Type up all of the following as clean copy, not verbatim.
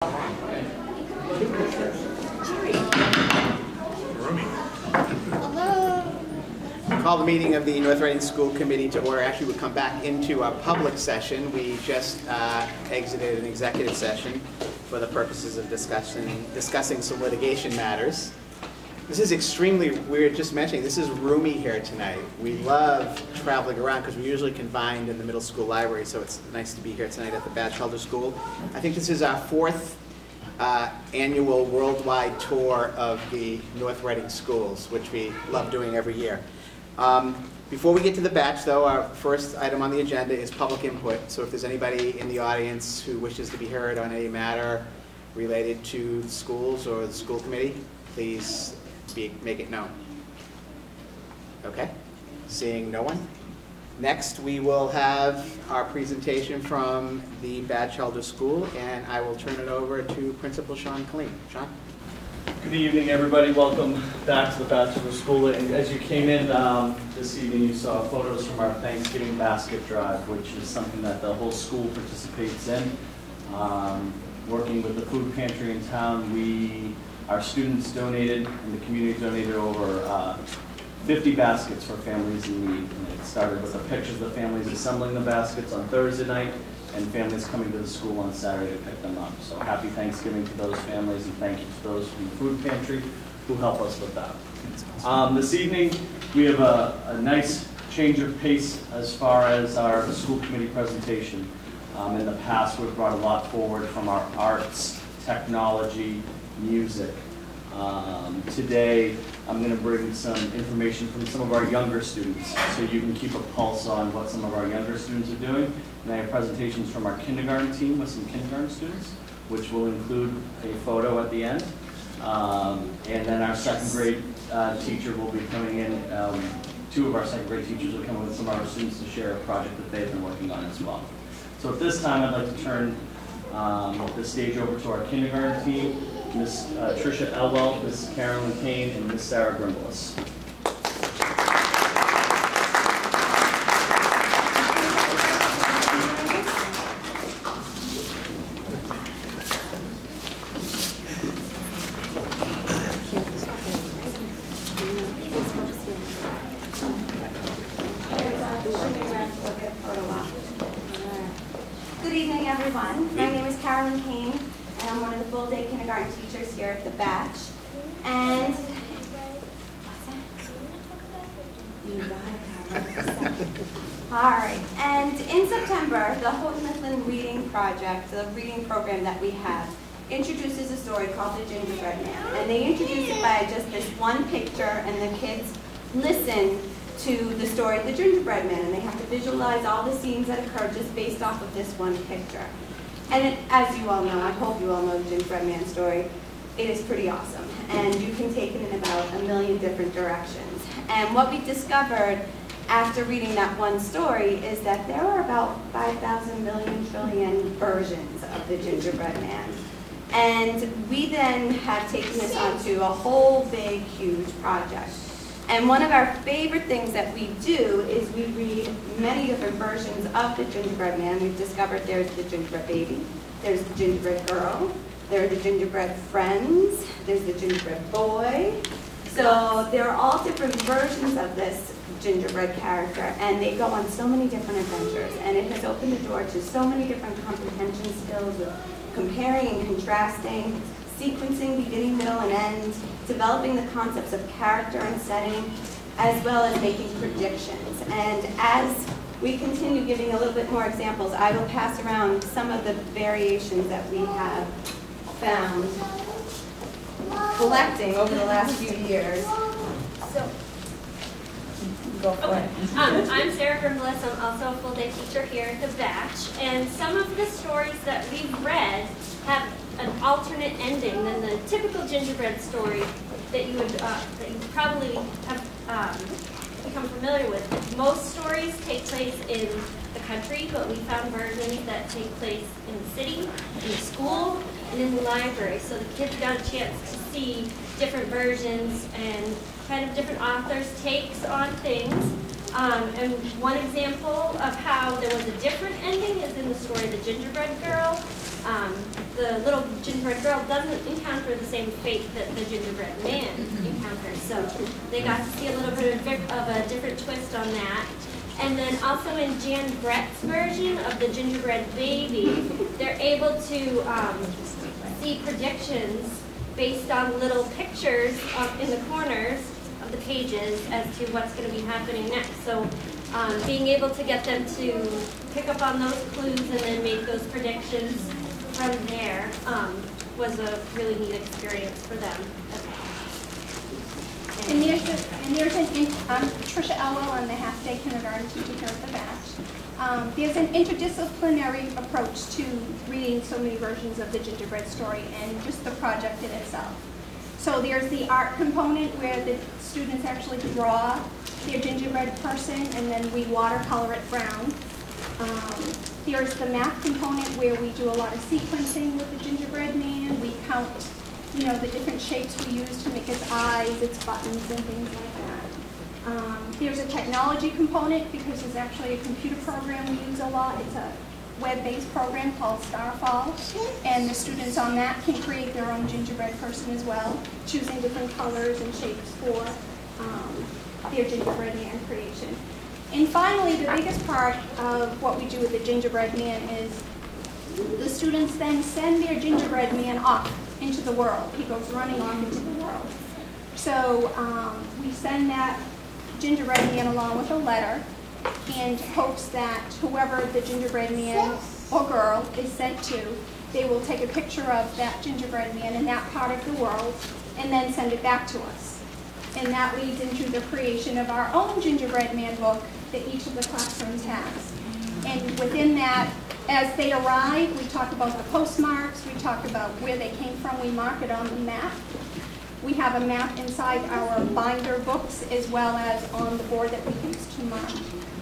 Call the meeting of the North Reading School Committee to order. Actually, we'll come back into a public session. We just exited an executive session for the purposes of discussing some litigation matters. This is extremely weird, just mentioning, this is roomy here tonight. We love traveling around because we're usually confined in the middle school library, so it's nice to be here tonight at the Batchelder School. I think this is our fourth annual worldwide tour of the North Reading schools, which we love doing every year. Before we get to the batch, though, our first item on the agenda is public input. So if there's anybody in the audience who wishes to be heard on a matter related to the schools or the school committee, please make it known. Okay, seeing no one. Next, we will have our presentation from the Batchelder School, and I will turn it over to Principal Sean Killeen. Sean? Good evening, everybody. Welcome back to the Batchelder School. And as you came in this evening, you saw photos from our Thanksgiving basket drive, which is something that the whole school participates in. Working with the food pantry in town, our students donated and the community donated over 50 baskets for families in need. And it started with the pictures of the families assembling the baskets on Thursday night and families coming to the school on Saturday to pick them up. So happy Thanksgiving to those families, and thank you to those from the food pantry who help us with that. This evening we have a nice change of pace as far as our school committee presentation. In the past we've brought a lot forward from our arts, technology, music. Today I'm going to bring some information from some of our younger students so you can keep a pulse on what some of our younger students are doing. And I have presentations from our kindergarten team with some kindergarten students, which will include a photo at the end. And then our second grade teacher will be coming in. Two of our second grade teachers will come in with some of our students to share a project that they've been working on as well. So at this time I'd like to turn the stage over to our kindergarten team, Miss Tricia Elwell, Miss Carolyn Kane, and Miss Sarah Grimbles. Good evening, everyone. My name is Carolyn Kane, and I'm one of the full-day kindergarten teachers here at the Batch. And all right. And in September, the Houghton Mifflin Reading Project, the reading program that we have, introduces a story called The Gingerbread Man. And they introduce it by just this one picture, and the kids listen to the story of the Gingerbread Man, and they have to visualize all the scenes that occur just based off of this one picture. And as you all know, I hope you all know the Gingerbread Man story, it is pretty awesome, and you can take it in about a million different directions. And what we discovered after reading that one story is that there are about 5,000 million trillion versions of the Gingerbread Man. And we then have taken this onto a whole big, huge project. And one of our favorite things that we do is we read many different versions of the Gingerbread Man. We've discovered there's the gingerbread baby, there's the gingerbread girl, there are the gingerbread friends, there's the gingerbread boy. So there are all different versions of this gingerbread character, and they go on so many different adventures. And it has opened the door to so many different comprehension skills with comparing and contrasting, sequencing beginning, middle, and end, developing the concepts of character and setting, as well as making predictions. And as we continue giving a little bit more examples, I will pass around some of the variations that we have found collecting over the last few years. So, go for it. I'm Sarah Grimbles. I'm also a full-day teacher here at the Batch, and some of the stories that we've read have an alternate ending than the typical gingerbread story that you probably have become familiar with. Most stories take place in the country, but we found versions that take place in the city, in the school, and in the library. So the kids got a chance to see different versions and kind of different authors' takes on things. And one example of how there was a different ending is in the story of the Gingerbread Girl. the little gingerbread girl doesn't encounter the same fate that the gingerbread man encounters. So they got to see a little bit of a different twist on that. And then also in Jan Brett's version of the gingerbread baby, they're able to see predictions based on little pictures in the corners of the pages as to what's going to be happening next. So being able to get them to pick up on those clues and then make those predictions from there was a really neat experience for them. And there's Tricia Elwell, I'm the half-day kindergarten teacher here at the Batch. There's an interdisciplinary approach to reading so many versions of the gingerbread story and just the project in itself. So there's the art component where the students actually draw their gingerbread person and then we watercolor it brown. There's the math component where we do a lot of sequencing with the gingerbread man. We count, you know, the different shapes we use to make its eyes, its buttons, and things like that. There's a technology component because there's actually a computer program we use a lot. It's a web-based program called Starfall, and the students on that can create their own gingerbread person as well, choosing different colors and shapes for their gingerbread man creation. And finally, the biggest part of what we do with the gingerbread man is the students then send their gingerbread man off into the world. He goes running off into the world. So we send that gingerbread man along with a letter in hopes that whoever the gingerbread man or girl is sent to, they will take a picture of that gingerbread man in that part of the world and then send it back to us. And that leads into the creation of our own gingerbread man book that each of the classrooms has. And within that, as they arrive, we talk about the postmarks, we talk about where they came from, we mark it on the map. We have a map inside our binder books as well as on the board that we use to mark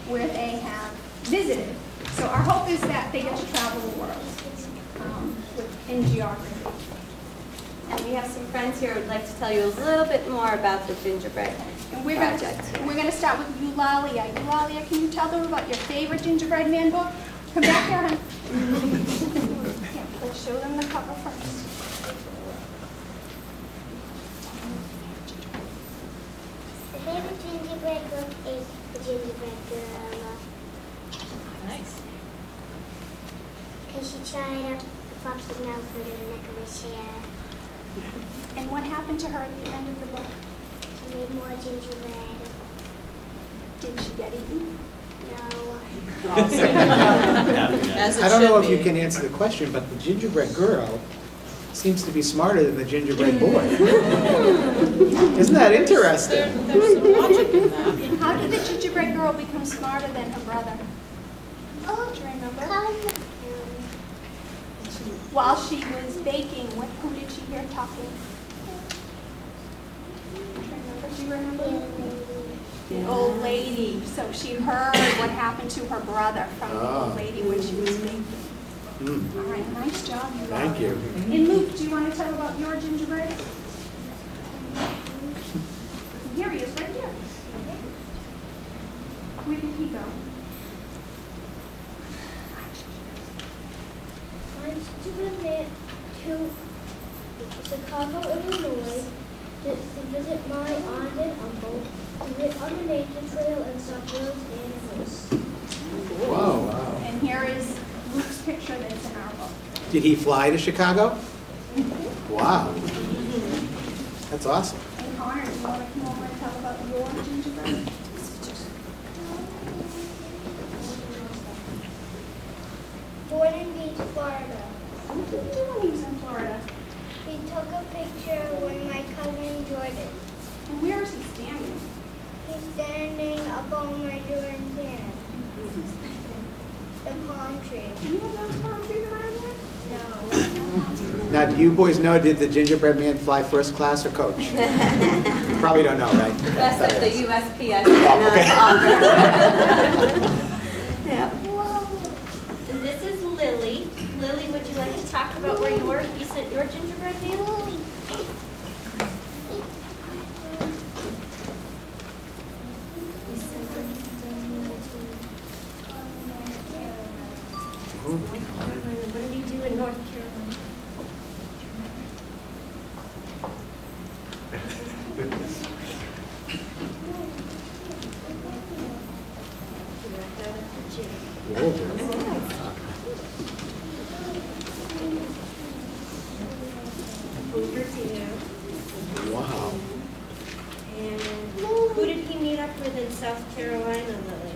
where they have visited. So our hope is that they get to travel the world in geography. And we have some friends here who would like to tell you a little bit more about the gingerbread And we're project. going to start with Eulalia. Eulalia, can you tell them about your favorite gingerbread man book? Come back here, hon. Yeah, let's show them the cover first. The favorite gingerbread book is The Gingerbread Girl. Nice. Because she tied up the fox's mouth with the neck of his hair. And what happened to her at the end of the book? She made more gingerbread. Did she get eaten? No. As it I don't know should if you be. can answer the question, but the gingerbread girl seems to be smarter than the gingerbread boy. Isn't that interesting? There's some logic in that. How did the gingerbread girl become smarter than her brother? Oh, Do you remember? While she was baking, who did she hear talking? Do you remember? The old lady. So she heard what happened to her brother from the old lady when she was baking. All right, nice job, you all. Thank you. And Luke, do you want to tell about your gingerbread? Here he is, right here. Where did he go? My gingerbread man to Chicago, Illinois, to visit my aunt and uncle, to get on the nature trail and saw those animals. Wow. And here is Luke's picture that's in our book. Did he fly to Chicago? Wow. That's awesome. And Connor, do you want to come over and tell about your gingerbread? Born in Beach, Florida. What did you do when he was in Florida? We took a picture with my cousin Jordan. And where is he standing? He's standing up on my Jordan sand. The palm tree. Do you have those palm trees around here? No. Now, do you boys know, did the gingerbread man fly first class or coach? Probably don't know, right? That's at the USPS. Oh, okay. Yeah. And this is Lily. Lily, would you like to talk about where you sent your gingerbread man? What did you do in North Carolina? over to you. Wow. And who did he meet up with in South Carolina, Lily?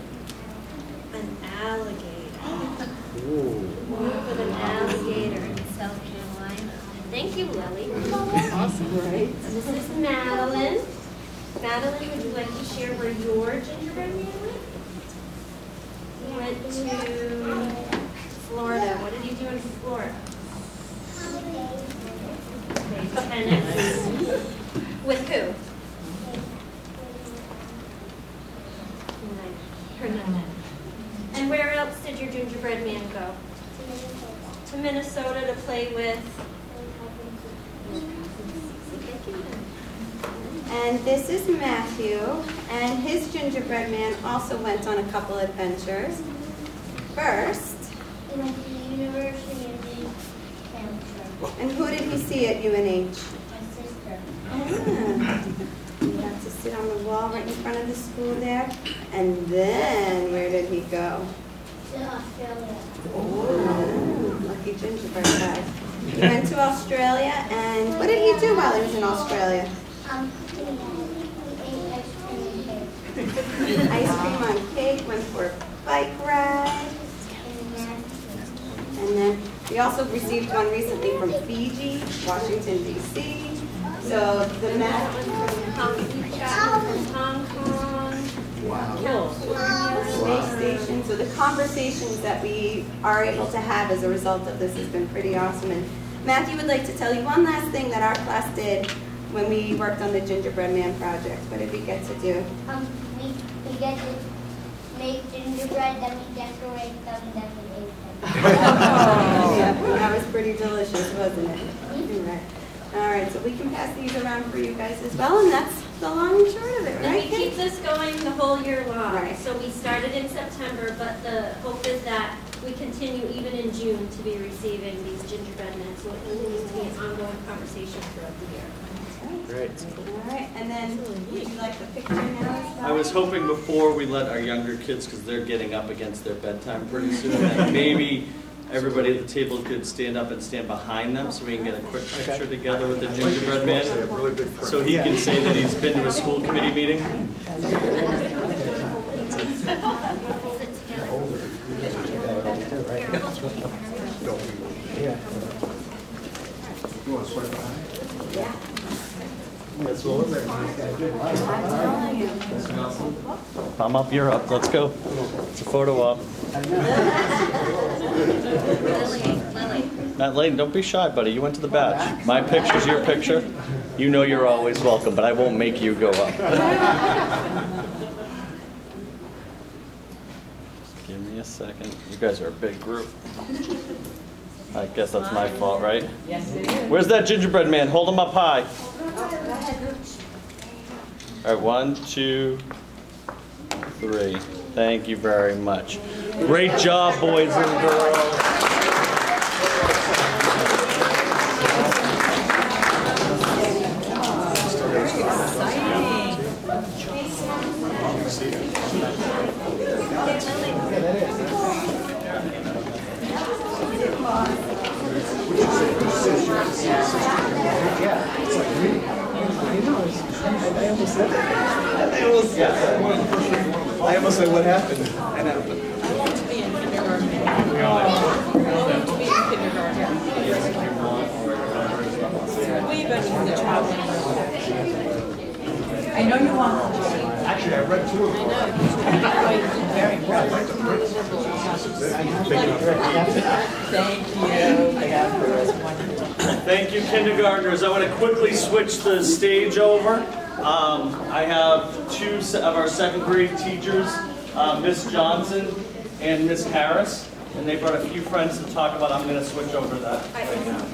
An alligator. Ooh. Meet up with an alligator in South Carolina. Thank you, Lily. Awesome, right? And this is Madeline. Madeline, would you like to share where your gingerbread man went? He went to Florida. What did he do in Florida? Tennis. With who? And where else did your gingerbread man go? To Minnesota to play with? And this is Matthew, and his gingerbread man also went on a couple adventures. First, He went to the University of New Hampshire. and who did he see at UNH? My sister. Ah, he got to sit on the wall right in front of the school there. And then, where did he go? To Australia. Oh, lucky gingerbread guy. He went to Australia, and what did he do while he was in Australia? We ate ice cream and cake. Ice cream on cake, went for a bike ride. And then we also received one recently from Fiji, Washington, D.C. So the map From Hong Kong, California. space station. So the conversations that we are able to have as a result of this has been pretty awesome. And Matthew would like to tell you one last thing that our class did when we worked on the Gingerbread Man project. What did we get to do? We get to make gingerbread, then we decorate them, then we eat them. Yeah, that was pretty delicious, wasn't it? Right. All right, so we can pass these around for you guys as well, and that's the long and short of it, And right, we keep kids? this going the whole year long. Right. So we started in September, but the hope is that we continue even in June to be receiving these gingerbread men. So it continues to be an ongoing conversation throughout the year. Great. All right, and then would you like the picture now as well? I was hoping before we let our younger kids, because they're getting up against their bedtime pretty soon, that maybe everybody at the table could stand up and stand behind them so we can get a quick picture together with the gingerbread man. So he can say that he's been to a school committee meeting. That's what I'm up, you're up. Let's go. It's a photo op. Not Layton, don't be shy, buddy. You went to the batch. My picture's your picture. You know you're always welcome, but I won't make you go up. Just give me a second. You guys are a big group. I guess that's my fault, right? Yes, it is. Where's that gingerbread man? Hold him up high. All right, 1, 2, 3. Thank you very much. Great job, boys and girls. I almost said, what happened? I know. I want to be in kindergarten. I want to be in kindergarten. We've been the traveling. I know you want to. Actually, I read 2 of them. I know. Very impressed. Thank you. I have her. Wonderful. Thank you, kindergartners. I want to quickly switch the stage over. I have 2 of our 2nd grade teachers, Miss Johnson and Miss Harris, and they brought a few friends to talk about. I'm going to switch over to that right now.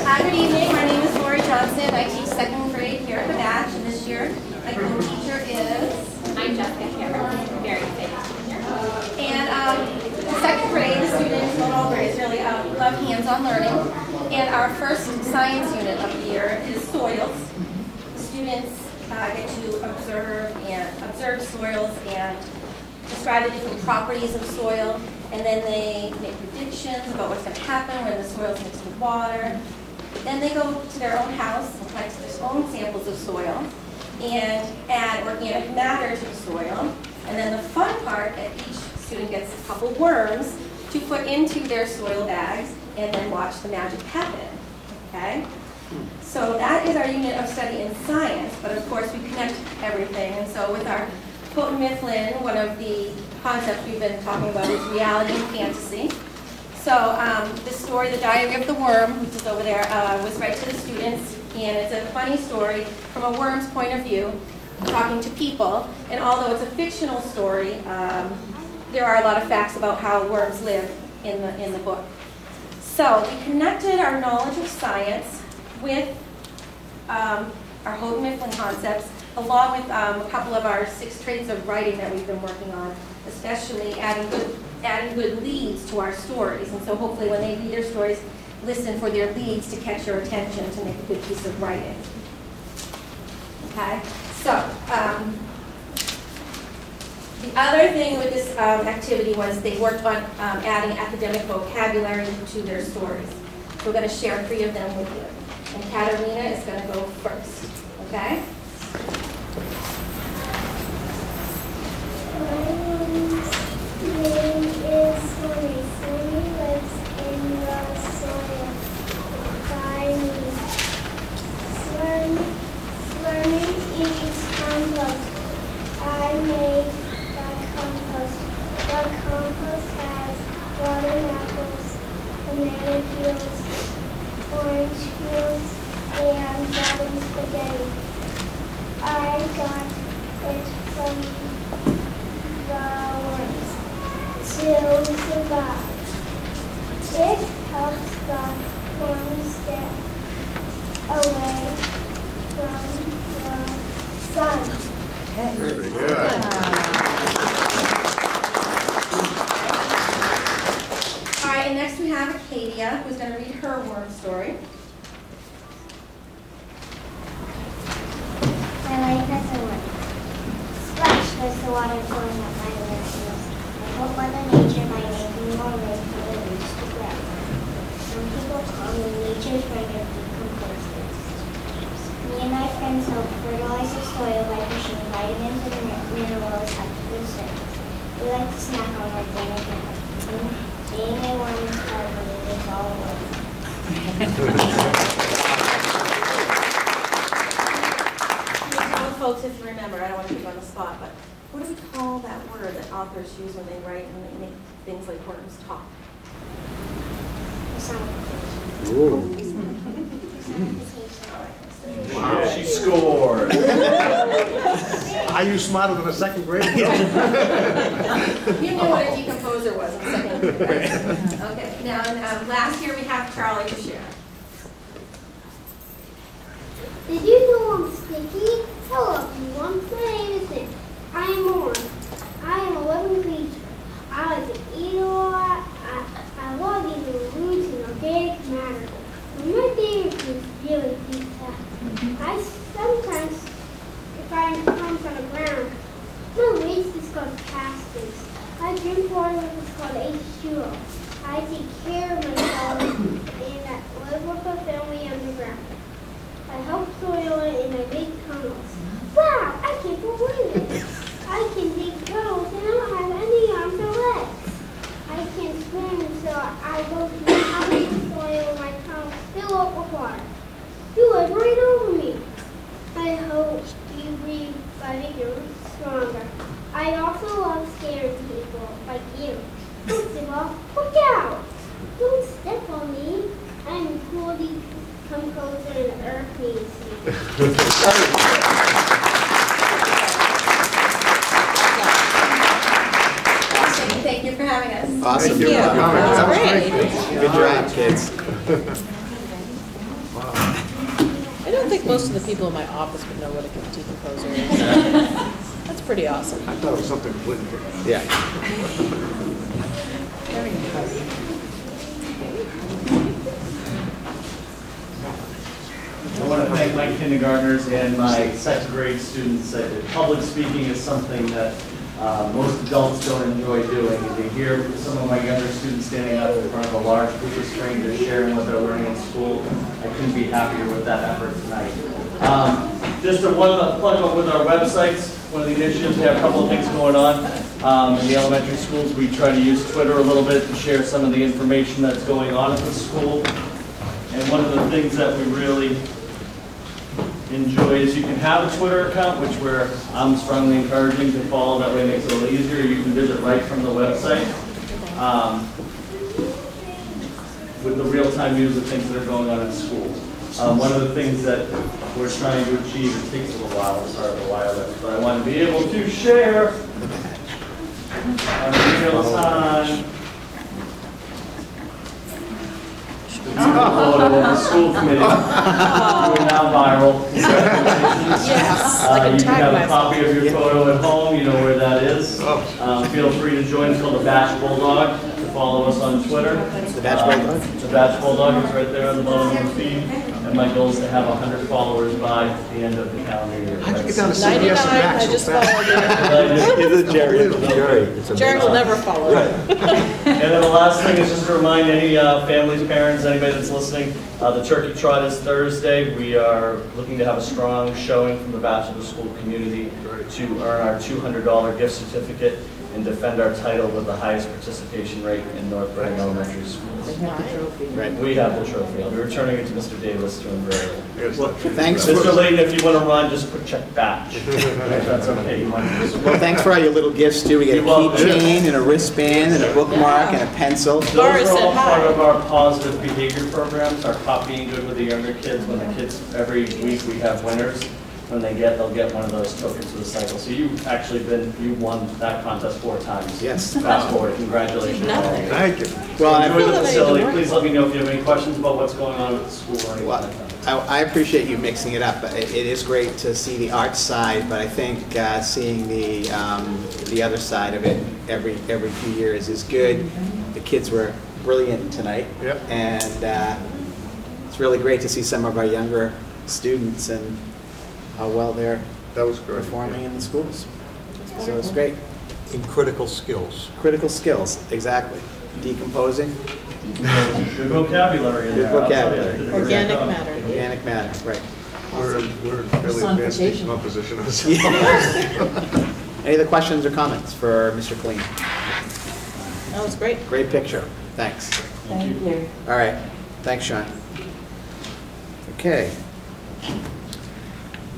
Hi, good evening. My name is Lori Johnson. I teach 2nd grade here at the Batch, and this year my co-teacher is... I'm Jessica Cameron. Very excited to be here. And the 2nd grade, the students, well, all grades really, love hands-on learning. And our first science unit of the year is soils. The students get to observe soils and describe the different properties of soil, and then they make predictions about what's going to happen when the soil is mixed with water. Then they go to their own house and collect their own samples of soil and add organic matter to the soil. And then the fun part, that each student gets a couple worms to put into their soil bags and then watch the magic happen. Okay? So that is our unit of study in science, but of course we connect everything. And so with our Houghton Mifflin, one of the concepts we've been talking about is reality and fantasy. So the story, The Diary of the Worm, which is over there, was read to the students, and it's a funny story from a worm's point of view, talking to people. And although it's a fictional story, there are a lot of facts about how worms live in the book. So we connected our knowledge of science with our Houghton Mifflin concepts, along with a couple of our 6 traits of writing that we've been working on, especially adding good leads to our stories. And so hopefully when they read their stories, listen for their leads to catch your attention to make a good piece of writing. Okay, so the other thing with this activity was they worked on adding academic vocabulary to their stories. So we're going to share 3 of them with you. And Katarina is going to go first, okay? Name is Sunny. Sunny lives in the soil by me. Sunny eats compost. I made the compost. The compost has water apples, banana peels, orange peels, and garden spaghetti. I got it from the worms to survive. It helps the worms get away from the sun. Very good. All right, and next we have Acadia, who's going to read her worm story. My life has a worm. Splash was the water flowing up my ears. I hope Mother Nature might make me more room for the roots to grow. Some people call me nature's brother decomposers. Me and my friends help fertilize the soil by pushing vitamins and minerals up to the surface. We like to snack on organic matter. Being a worm is hard, but it is all worth Folks, if you remember, I don't want to put you on the spot, but what do we call that word that authors use when they write and they make things like worms talk? Wow, she scored. Are you smarter than a 2nd grader? You knew what a decomposer was in 2nd grade. Okay, now last year we have Charlie to share. Did you know I'm sticky? Hello everyone, my name is Nick. I am a worm. I am a living creature. I like to eat a lot. I love eating roots and organic matter. But my favorite food is really pizza. I sometimes find crumbs on the ground. My waste is called plastics. I drink water which is called H2O. I take care of myself and I live with a family underground. I help soil it and I make tunnels. Wow, I can't believe it. I can dig tunnels and I don't have any arms or legs. I can't swim, so I go to the house of soil and my tunnels fill up with water. You live right over me. I hope you breathe by making your roots stronger. I also love scaring people like you. First of all, look out! Don't step on me. I'm a cool decomposer and earth needs me. Thank you for having us. Awesome. Thank you. Good That was great. Good job, kids. I don't think most of the people in my office would know what a decomposer is. That's pretty awesome. I thought it was something political. Yeah. I want to thank my kindergartners and my 2nd grade students. Public speaking is something that most adults don't enjoy doing. They hear some of my younger students standing up in front of a large group of strangers sharing what they're learning in school. I couldn't be happier with that effort tonight. Just to plug up with our websites, one of the initiatives, we have a couple of things going on. In the elementary schools, we try to use Twitter a little bit to share some of the information that's going on at the school. And one of the things that we really enjoy is you can have a Twitter account, which I'm strongly encouraging to follow. That way it makes it a little easier. You can visit right from the website with the real-time news of things that are going on in school. One of the things that we're trying to achieve, it takes a little while, it's part of the wireless, but I want to be able to share on real time photo of the school committee. We're now viral. Congratulations. Yes, like a You can tag have a myself. copy of your photo at home. You know where that is. Feel free to join. It's called the Batch Bulldog. To follow us on Twitter. The Batch Bulldog? The Batch Bulldog is right there on the bottom of the feed. And my goal is to have 100 followers by the end of the calendar year. How'd you get down to 99, CBS and Max I so just fast? followed you. It's Jerry. Jared will never follow. And then the last thing is just to remind any families, parents, anybody that's listening, the Turkey Trot is Thursday. We are looking to have a strong showing from the Batchelder school community to earn our $200 gift certificate and defend our title with the highest participation rate in North Reading Elementary Schools. Right. We have the trophy. I'll be returning it to Mr. Davis to embrace. Well, thanks for, Mr. Layton, if you want to run, just put check batch. If that's okay. You want to well, thanks for all your little gifts too. We get a You're welcome. keychain and a wristband and a bookmark and a pencil. Those Laura are all said part hi. of our positive behavior programs, our copying good with the younger kids. When the kids, every week we have winners. When they'll get one of those tokens for the cycle. So you won that contest 4 times. Yes. Fast forward, congratulations. Nothing. Thank you. Well, Enjoy I, the facility. Well, Please let me know if you have any questions about what's going on with the school or anything well, like that. I appreciate you mixing it up. It is great to see the art side, but I think seeing the other side of it every few years is good. The kids were brilliant tonight, Yep. and it's really great to see some of our younger students and how well they're That was good. performing in the schools. So it's great. In critical skills. Critical skills, exactly. Decomposing, Good vocabulary in Good there. I'll tell you. vocabulary. Did a great Organic job. matter. organic matter, right. We're in fairly advanced decomposition ourselves. Any other questions or comments for Mr. Colleen? That was great. Great picture, thanks. Thank you. All right, thanks, Sean. Okay.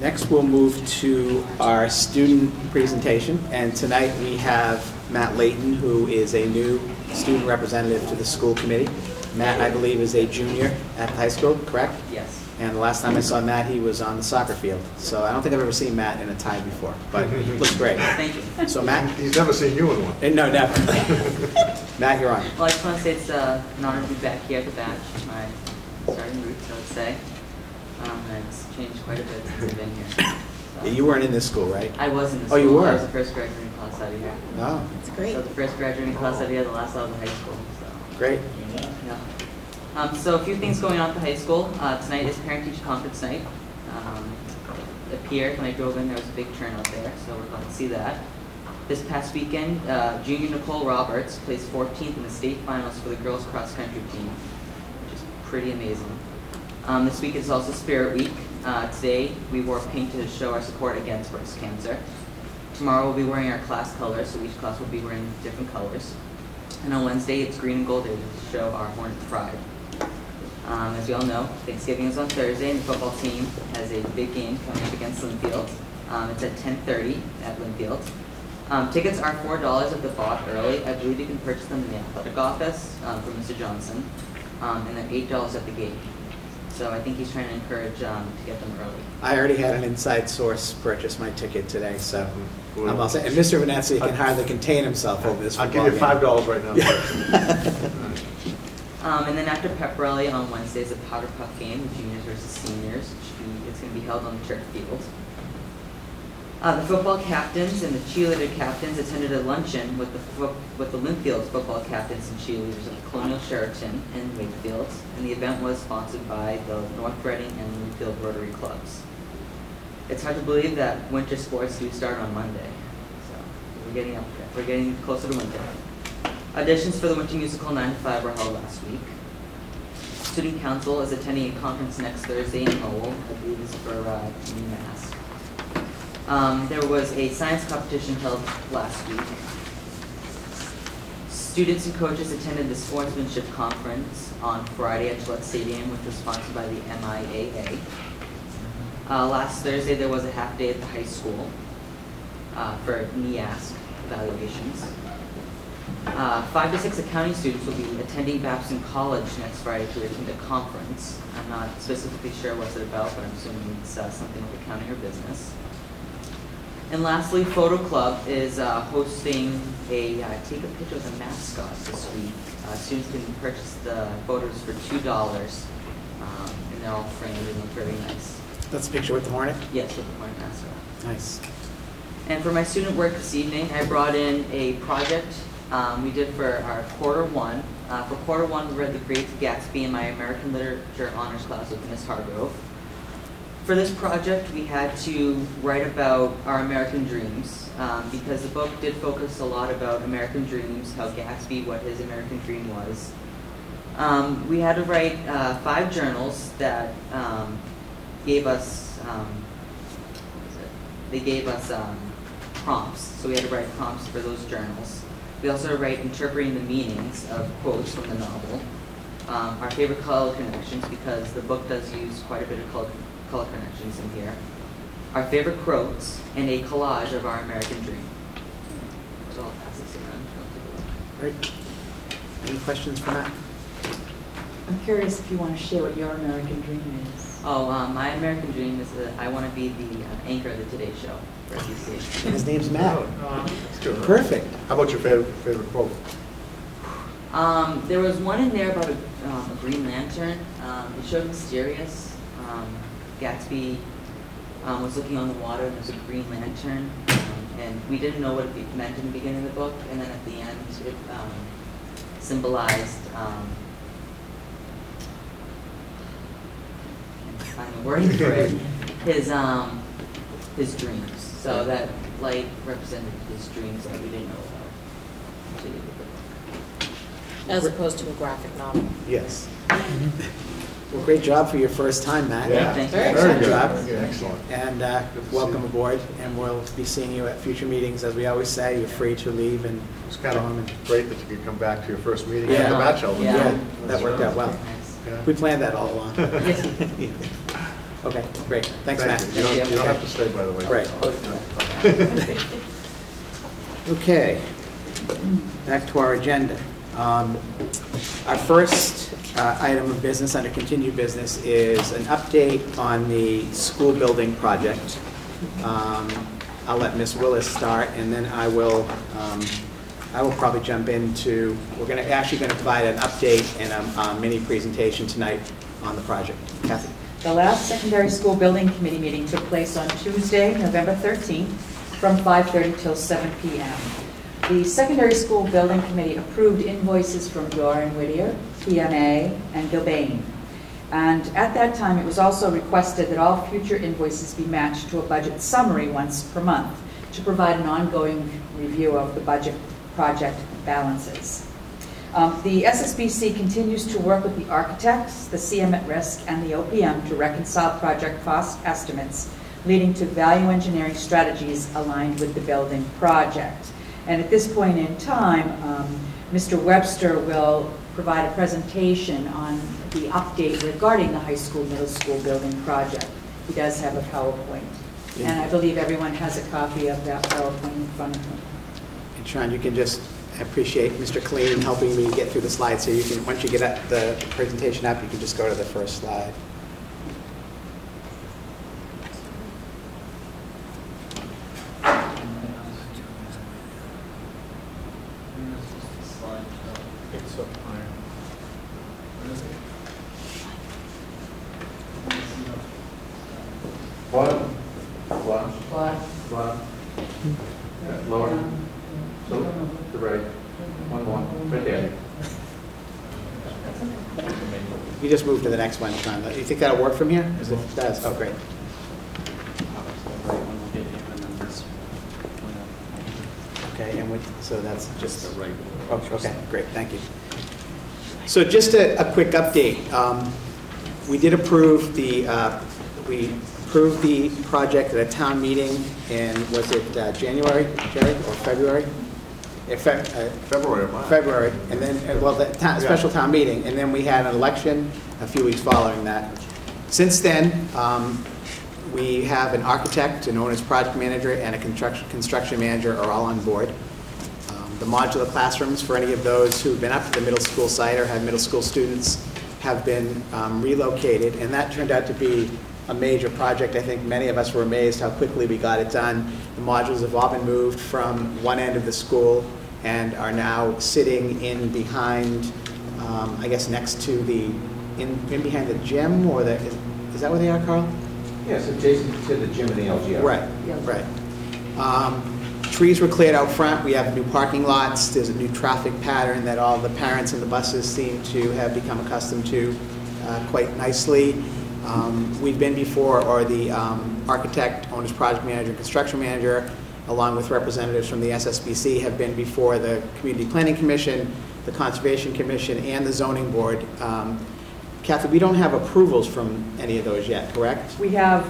Next, we'll move to our student presentation, and tonight we have Matt Layton, who is a new student representative to the school committee. Matt, I believe, is a junior at the high school, correct? Yes. And the last time I saw Matt, he was on the soccer field. So I don't think I've ever seen Matt in a tie before, but he looks great. Thank you. So Matt, He's never seen you in one. no, never. Matt, you're on. Well, I just want to say it's an honor to be back here at the Batch, my starting roots, I would say. And it's changed quite a bit since I've been here. So. You weren't in this school, right? I was in the Oh, school. you were? I was the first graduating class out of here. No, That's great. So the first graduating class out of here, the last out of the high school. So, great. yeah. So a few things going on at the high school. Tonight is parent-teacher conference night. It appeared when I drove in, there was a big turnout there, so we're glad to see that. This past weekend, junior Nicole Roberts placed 14th in the state finals for the girls cross-country team, which is pretty amazing. This week is also Spirit Week. Today, we wore pink to show our support against breast cancer. Tomorrow, we'll be wearing our class colors, so each class will be wearing different colors. And on Wednesday, it's green and gold day to show our Hornet pride. As we all know, Thanksgiving is on Thursday, and the football team has a big game coming up against Linfield. It's at 10:30 at Linfield. Tickets are $4 if they're bought early. I believe you can purchase them in the athletic office from Mr. Johnson, and then $8 at the gate. So I think he's trying to encourage to get them early. I already had an inside source purchase my ticket today, so I'm all set. And Mr. Venezia can hardly contain himself over this I'll football give you game. $5 right now. And then after pep rally on Wednesday is a powder puff game, juniors versus seniors. It's going to be held on the turf field. The football captains and the cheerleader captains attended a luncheon with the Linfield football captains and cheerleaders at the Colonial Sheraton in Wakefield, and the event was sponsored by the North Reading and Linfield Rotary Clubs. It's hard to believe that winter sports do start on Monday, so We're getting closer to winter. Auditions for the winter musical 9 to 5 were held last week. Student council is attending a conference next Thursday in Lowell. I believe it's for UMass. There was a science competition held last week. Students and coaches attended the sportsmanship conference on Friday at Gillette Stadium, which was sponsored by the MIAA. Last Thursday, there was a half day at the high school for NEASC evaluations. 5 to 6 accounting students will be attending Babson College next Friday to attend a conference. I'm not specifically sure what's it about, but I'm assuming it's something with accounting or business. And lastly, Photo Club is hosting a take a picture of the mascot this week. Students can purchase the photos for $2, and they're all framed and look very nice. That's a picture with the Hornet? Yes, with the Hornet mascot. Nice. And for my student work this evening, I brought in a project we did for our quarter one. For quarter one, we read The Great Gatsby in my American Literature Honors class with Ms. Hargrove. For this project, we had to write about our American dreams because the book did focus a lot about American dreams, how Gatsby, what his American dream was. We had to write 5 journals that gave us, they gave us prompts, so we had to write prompts for those journals. We also had to write interpreting the meanings of quotes from the novel. Our favorite color connections, because the book does use quite a bit of color connections in here. Our favorite quotes, and a collage of our American dream. So I'll pass this around. Great. Any questions for Matt? I'm curious if you want to share what your American dream is. Oh, my American dream is that I want to be the anchor of the Today Show for SEC. And his name's Matt. That's good. Perfect. How about your favorite quote? There was one in there about a Green Lantern. It showed mysterious. Gatsby was looking on the water and there's a Green Lantern. And we didn't know what it meant in the beginning of the book. And then at the end, it symbolized, can't find the word for it, his dreams. So that light represented his dreams that we didn't know about. As opposed to a graphic novel. Yes. Well, great job for your first time, Matt. Yeah, thank you. Very very good good. job. Very good. Excellent. And Good to welcome see you. aboard. And we'll be seeing you at future meetings. As we always say, you're free to leave and It's kind go home. of great that you could come back to your first meeting Yeah. at the Batchelder. Yeah. That worked out well. Yeah. We planned that all along. Okay, great. Thanks, Matt. Thank you. You don't have to stay, by the way. Right. Okay, back to our agenda. Our first item of business under continued business is an update on the school building project. I'll let Ms. Willis start, and then I will probably jump into, we're actually going to provide an update and a mini presentation tonight on the project. Kathy? The last secondary school building committee meeting took place on Tuesday, November 13th, from 5:30 till 7 p.m. The secondary school building committee approved invoices from Dore and Whittier, PMA, and Gilbane. And at that time, it was also requested that all future invoices be matched to a budget summary once per month to provide an ongoing review of the budget project balances. The SSBC continues to work with the architects, the CM at risk, and the OPM to reconcile project cost estimates, leading to value engineering strategies aligned with the building project. And at this point in time, Mr. Webster will provide a presentation on the update regarding the high school, middle school building project. He does have a PowerPoint. And I believe everyone has a copy of that PowerPoint in front of them. And Sean, you can just appreciate Mr. Clean helping me get through the slides. So you can, once you get the presentation up, you can just go to the first slide. It's up higher. Bottom. Bottom. Yeah, lower. So, to the right. One more. Right there. You just move to the next one, Sean. You think that'll work from here? As if it does. Oh, great. Okay. So that's just the right. Oh, okay, great, thank you. So just a quick update. We did approve the project at a town meeting in, was it January, Jerry, or February? February or March. February, and then, well, the special town meeting, and then we had an election a few weeks following that. Since then, we have an architect, an owner's project manager, and a construction manager are all on board. The modular classrooms for any of those who've been up to the middle school site or have middle school students have been relocated, and that turned out to be a major project. I think many of us were amazed how quickly we got it done. The modules have all been moved from one end of the school and are now sitting in behind, I guess next to the, in behind the gym, or the, is that where they are, Carl? Yes, adjacent to the gym and the LGR. Right, right. Trees were cleared out front. We have new parking lots. There's a new traffic pattern that all the parents and the buses seem to have become accustomed to quite nicely. We've been before, or the architect, owner's project manager, construction manager, along with representatives from the SSBC, have been before the Community Planning Commission, the Conservation Commission, and the Zoning Board. Kathy, we don't have approvals from any of those yet, correct? We have,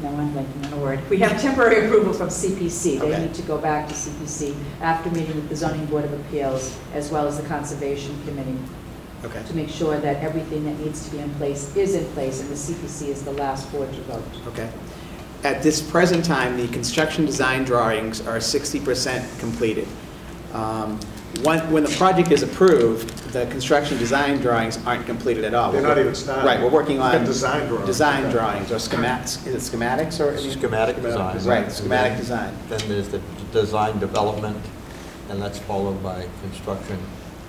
no, I'm blanking on a word. We have temporary approval from CPC. They need to go back to CPC after meeting with the Zoning Board of Appeals, as well as the Conservation Committee, to make sure that everything that needs to be in place is in place, and the CPC is the last board to vote. Okay. At this present time, the construction design drawings are 60% completed. When the project is approved, the construction design drawings aren't completed at all. They're not even started. Right, we're working on design drawings. Design drawings, or schematics. Is it schematics or? Schematic design. Right, schematic design. Then there's the design development, and that's followed by construction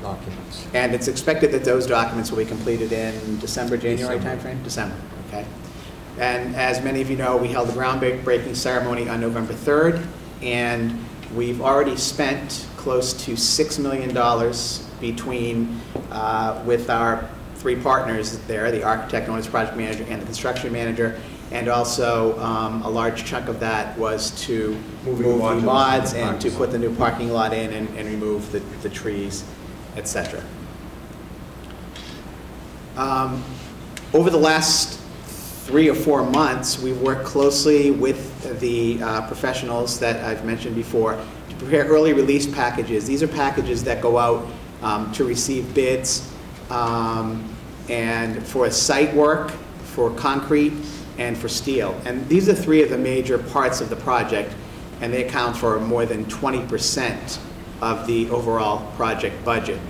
documents. And it's expected that those documents will be completed in December, January timeframe? December, okay. And as many of you know, we held a groundbreaking ceremony on November 3rd, and we've already spent close to $6 million between, with our three partners there, the architect, owner's project manager, and the construction manager, and also a large chunk of that was to move the mods and to put the new parking lot in and remove the trees, etc. Over the last 3 or 4 months, we've worked closely with the professionals that I've mentioned before to prepare early release packages. These are packages that go out to receive bids and for site work, for concrete, and for steel. And these are 3 of the major parts of the project, and they account for more than 20% of the overall project budget.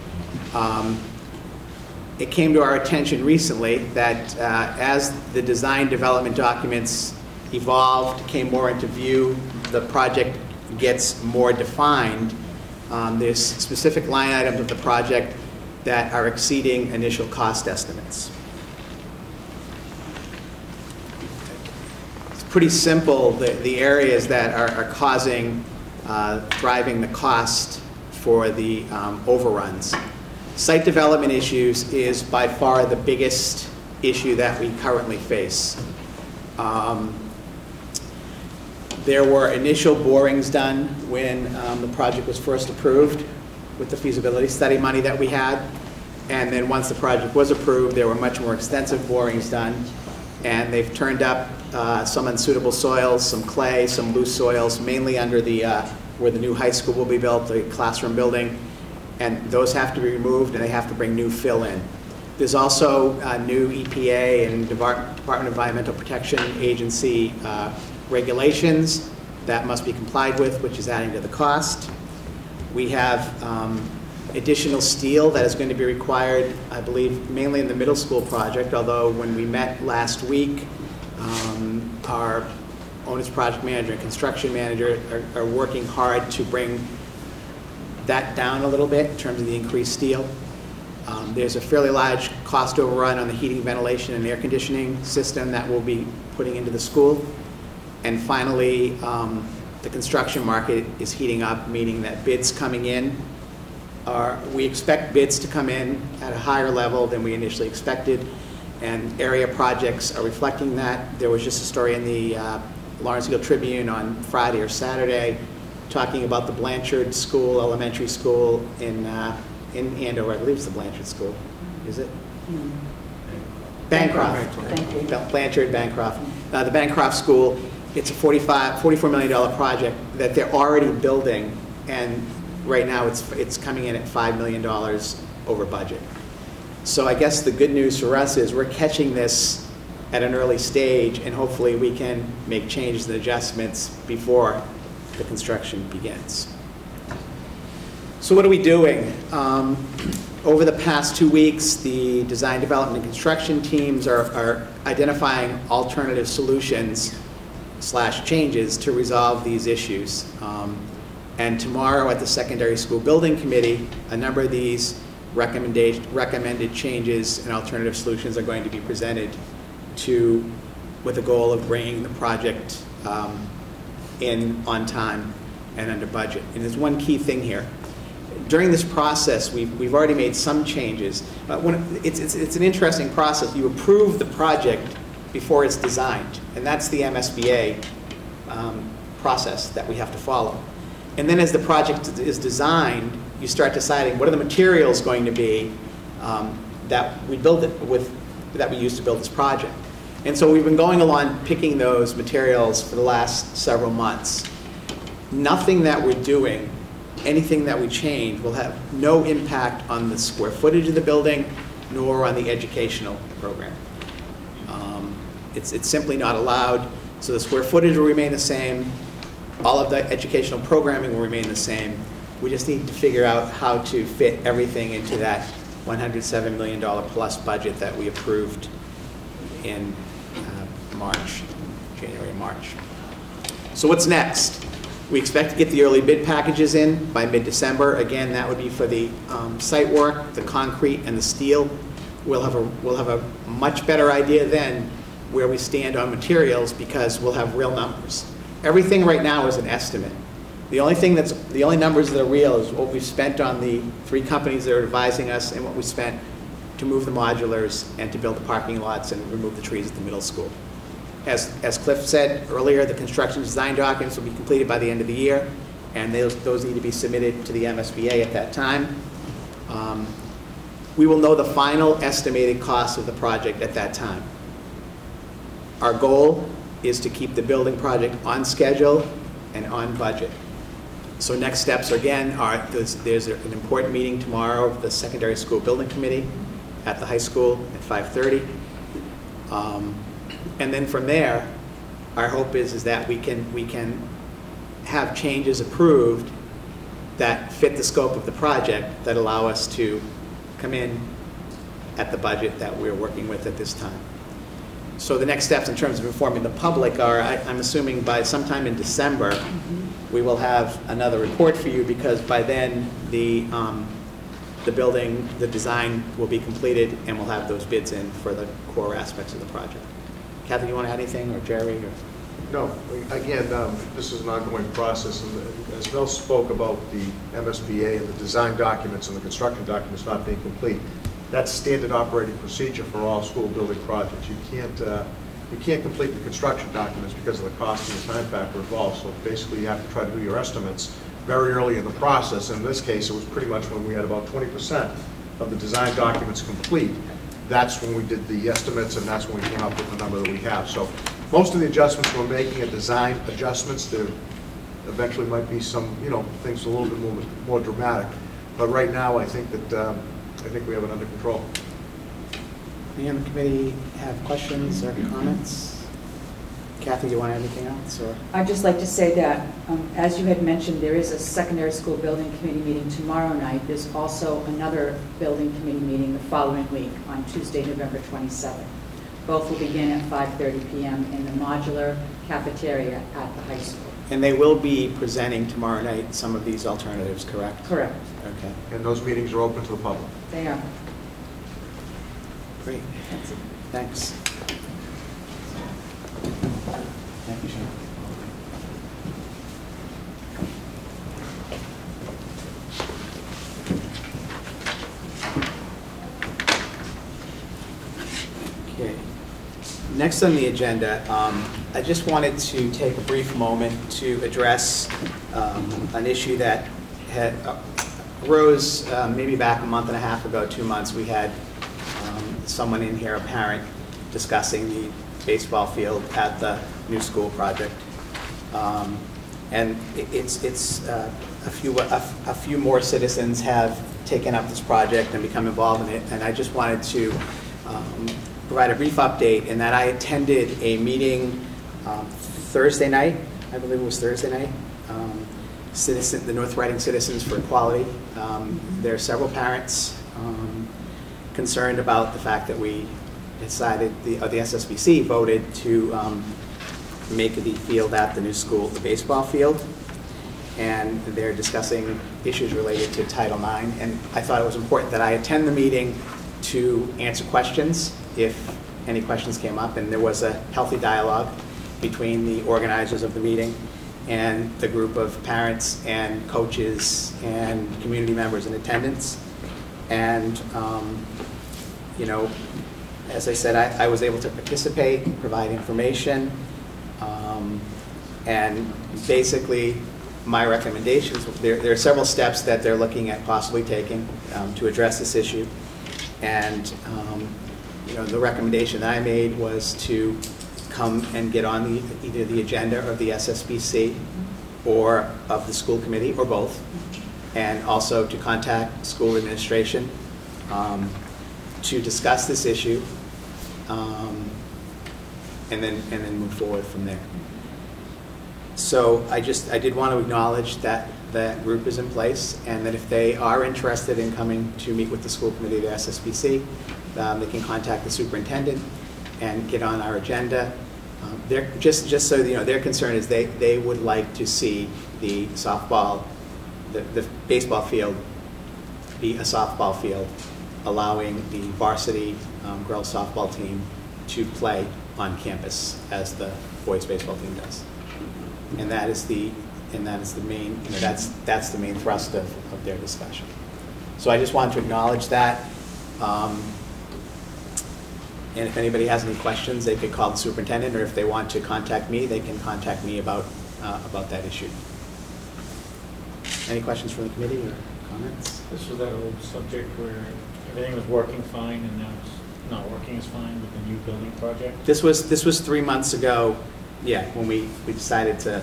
It came to our attention recently that as the design development documents evolved, came more into view, the project gets more defined. There's specific line items of the project that are exceeding initial cost estimates. It's pretty simple, the areas that are causing, driving the cost for the overruns. Site development issues is by far the biggest issue that we currently face. There were initial borings done when the project was first approved with the feasibility study money that we had. And then once the project was approved, there were much more extensive borings done. And they've turned up some unsuitable soils, some clay, some loose soils, mainly under the, where the new high school will be built, the classroom building. And those have to be removed, and they have to bring new fill in. There's also new EPA and Department of Environmental Protection Agency regulations that must be complied with, which is adding to the cost. We have additional steel that is going to be required, I believe, mainly in the middle school project, although when we met last week, our owner's project manager and construction manager are working hard to bring that down a little bit in terms of the increased steel. There's a fairly large cost overrun on the heating, ventilation, and air conditioning system that we'll be putting into the school. And finally, the construction market is heating up, meaning that bids coming in we expect bids to come in at a higher level than we initially expected, and area projects are reflecting that. There was just a story in the Lawrenceville Tribune on Friday or Saturday, talking about the Blanchard School, elementary school in Andover. I believe it's the Blanchard School. Is it? Bancroft. Thank you. Blanchard, Bancroft. The Bancroft School, it's a $44 million project that they're already building, and right now it's coming in at $5 million over budget. So I guess the good news for us is we're catching this at an early stage, and hopefully we can make changes and adjustments before the construction begins. So what are we doing? Over the past 2 weeks, the design, development, and construction teams are identifying alternative solutions / changes to resolve these issues. And tomorrow at the Secondary School Building Committee, a number of these recommended changes and alternative solutions are going to be presented with the goal of bringing the project in on time and under budget. And there's one key thing here. During this process, we've already made some changes. It's an interesting process. You approve the project before it's designed, and that's the MSBA process that we have to follow. And then as the project is designed, you start deciding what are the materials going to be that we build it with, that we use to build this project. And so we've been going along picking those materials for the last several months. Nothing that we're doing, anything that we change, will have no impact on the square footage of the building, nor on the educational program. It's simply not allowed. So the square footage will remain the same. All of the educational programming will remain the same. We just need to figure out how to fit everything into that $107 million plus budget that we approved in January and March. So what's next? We expect to get the early bid packages in by mid-December. Again, that would be for the site work, the concrete, and the steel. We'll have a much better idea then where we stand on materials, because we'll have real numbers. Everything right now is an estimate. The only numbers that are real is what we've spent on the 3 companies that are advising us, and what we spent to move the modulars and to build the parking lots and remove the trees at the middle school. As Cliff said earlier, the construction design documents will be completed by the end of the year, and those need to be submitted to the MSBA at that time. We will know the final estimated cost of the project at that time. Our goal is to keep the building project on schedule and on budget. So next steps again are, there's an important meeting tomorrow of the Secondary School Building Committee at the high school at 5:30. And then from there, our hope is that we can have changes approved that fit the scope of the project, that allow us to come in at the budget that we're working with at this time. So the next steps in terms of informing the public are, I'm assuming by sometime in December, we will have another report for you, because by then the building, the design will be completed, and we'll have those bids in for the core aspects of the project. Kathy, you want to add anything, or Jerry? Or? No. Again, this is an ongoing process, and as Mel spoke about the MSBA and the design documents and the construction documents not being complete, that's standard operating procedure for all school building projects. You can't complete the construction documents because of the cost and the time factor involved. So basically, you have to try to do your estimates very early in the process. In this case, it was pretty much when we had about 20% of the design documents complete. That's when we did the estimates, and that's when we came up with the number that we have. So most of the adjustments we're making are design adjustments. There eventually might be some, things a little bit more dramatic. But right now, I think that we have it under control. Any on the committee have questions or comments? Kathy, do you want to add anything else? Or? I'd just like to say that, as you had mentioned, there is a Secondary School Building Committee meeting tomorrow night. There's also another Building Committee meeting the following week on Tuesday, November 27th. Both will begin at 5:30 p.m. in the modular cafeteria at the high school. And they will be presenting tomorrow night some of these alternatives, correct? Correct. Okay. And those meetings are open to the public? They are. Great. That's it. Thanks. Thank you, Sean. Okay. Next on the agenda, I just wanted to take a brief moment to address an issue that had arose maybe back a month and a half ago, 2 months. We had someone in here, a parent, discussing the baseball field at the new school project. And a few more citizens have taken up this project and become involved in it, and I just wanted to provide a brief update in that I attended a meeting Thursday night, I believe it was Thursday night, the North Reading Citizens for Equality. There are several parents concerned about the fact that we decided, the SSBC voted to make the field at the new school the baseball field, and they're discussing issues related to Title IX, and I thought it was important that I attend the meeting to answer questions if any questions came up, and there was a healthy dialogue between the organizers of the meeting and the group of parents and coaches and community members in attendance. And you know, as I said, I was able to participate, provide information, and basically my recommendations, there are several steps that they're looking at possibly taking to address this issue. And you know, the recommendation that I made was to come and get on either the agenda of the SSBC or of the school committee, or both, and also to contact school administration to discuss this issue, and then move forward from there. So I did want to acknowledge that that group is in place, and that if they are interested in coming to meet with the school committee of the SSBC, they can contact the superintendent and get on our agenda. They're just so you know, their concern is they would like to see the softball, the baseball field be a softball field, allowing the varsity girls softball team to play on campus as the boys baseball team does. And that is the main, you know, that's the main thrust of their discussion. So I just wanted to acknowledge that. And if anybody has any questions, they could call the superintendent, or if they want to contact me, they can contact me about that issue. Any questions from the committee or comments? This was that old subject where everything was working fine and now it's not working as fine with the new building project? This was 3 months ago, yeah, when we decided to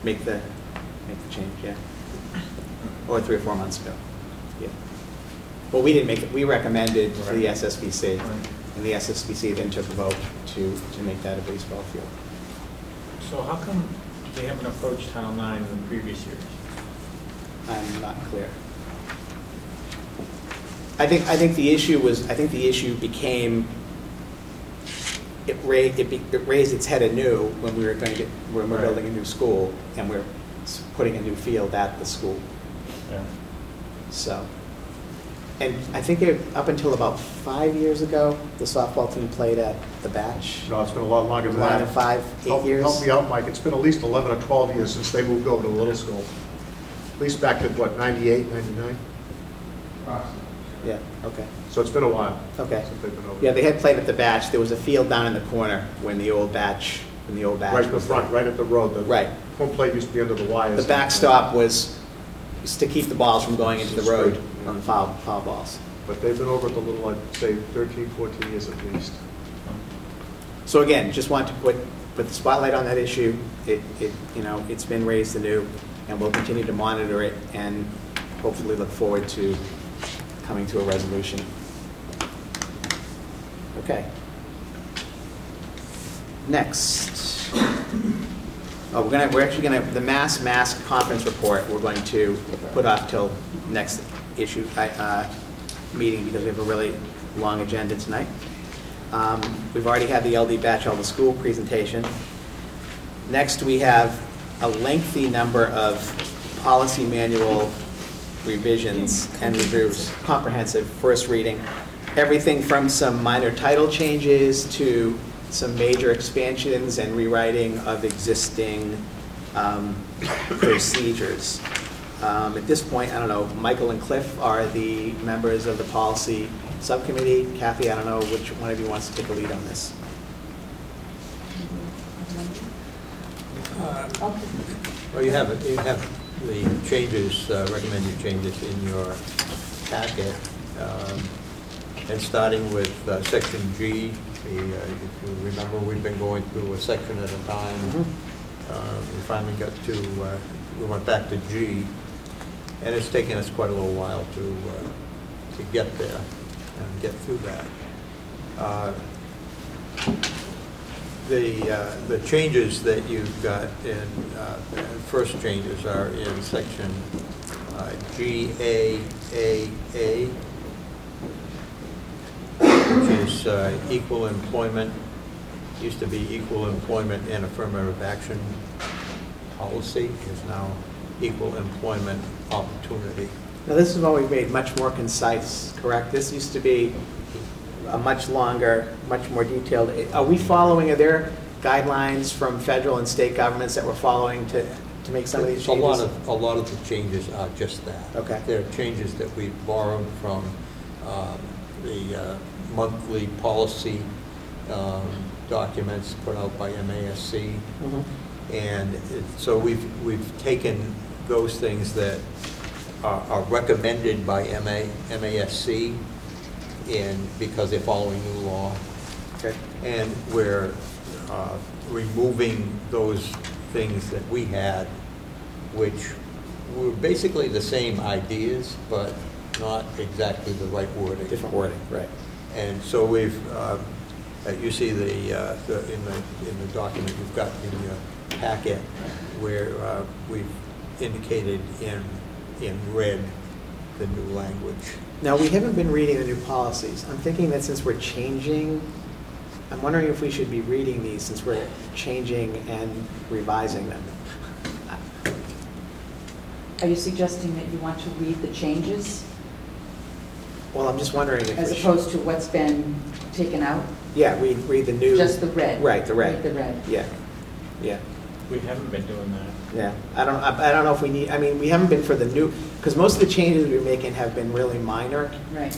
make the change, yeah. Or 3 or 4 months ago, yeah. Well, we didn't make it, we recommended to the SSBC, and the SSBC then took a vote to make that a baseball field. So how come they haven't approached Title IX in the previous years? I'm not clear. I think the issue became, it raised its head anew when we're building a new school and we're putting a new field at the school. Yeah. So, and I think up until about 5 years ago, the softball team played at the Batch. No, it's been a lot longer than More that. than 5, 8 years. Help me out, Mike. It's been at least 11 or 12 years since they moved over to the little school. At least back to, what, 98, 99? Yeah, okay. So it's been a while. Okay. Since they've been over. Yeah, they had played at the Batch. There was a field down in the corner when the old Batch, Right in the front, right at the road. The right. Home plate used to be under the wires. The backstop was to keep the balls from going into the road on foul balls. But they've been over at the little, I'd say, 13, 14 years at least. So again, just want to put the spotlight on that issue. It's been raised anew, and we'll continue to monitor it and hopefully look forward to coming to a resolution. Okay. Next. We're actually gonna the mass conference report we're going to put off till next issue meeting because we have a really long agenda tonight. We've already had the LD Batchelder School presentation. Next, we have a lengthy number of policy manual revisions and reviews, comprehensive first reading. Everything from some minor title changes to some major expansions and rewriting of existing procedures. At this point, I don't know, Michael and Cliff are the members of the policy subcommittee. Kathy, I don't know which one of you wants to take a lead on this. Well, you have the changes, recommended changes in your packet. And starting with section G, if you remember, we've been going through a section at a time. We finally got to, we went back to G, and it's taken us quite a little while to get there and get through that. The changes that you've got in, first changes are in section GAAA, which is equal employment. Used to be equal employment and affirmative action policy, is now equal employment opportunity. Now this is what we've made much more concise, correct? This used to be a much longer, much more detailed. Are we following, are there guidelines from federal and state governments that we're following to make some of these changes? A lot of the changes are just that. Okay. They're changes that we borrowed from the monthly policy documents put out by MASC. And so we've taken those things that are recommended by MASC because they're following new law. Okay. And we're removing those things that we had, which were basically the same ideas, but not exactly the right wording. Different wording, right. And so we've, you see in the document you've got in your packet where we've indicated in red the new language. Now, we haven't been reading the new policies. I'm thinking that since we're changing, I'm wondering if we should be reading these since we're changing and revising them. Are you suggesting that you want to read the changes? Well, I'm just wondering if as opposed to what's been taken out? Yeah, read the new. Just the red. Right, the red. Read the red. Yeah, yeah. We haven't been doing that. Yeah, I don't know if we need, I mean, we haven't been for the new, because most of the changes we're making have been really minor. Right.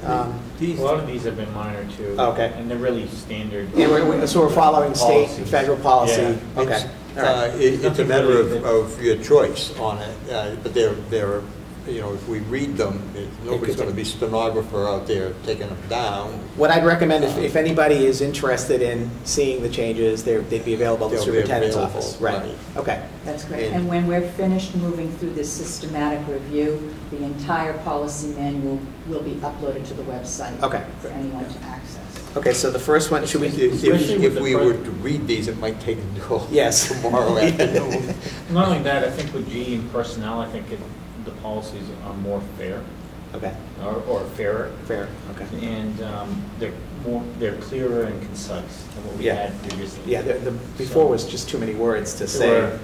A lot of these have been minor too. Okay. And they're really standard. And so we're following state and federal policy. Yeah. Okay. It's a matter of your choice on it, but they're you know, if we read them, nobody's going to be stenographer out there taking them down. What I'd recommend, if anybody is interested in seeing the changes, they'd be available at the superintendent's office. Right. Okay. That's great. And when we're finished moving through this systematic review, the entire policy manual will be uploaded to the website. Okay. For anyone to access. Okay, so the first one, should we? If we were to read these, it might take until tomorrow afternoon. Not only that, I think with G and personnel, I think the policies are more fair. Okay. Or fairer. Fair. Okay. And they're clearer and concise than what we had previously. Yeah. Before was just too many words to say.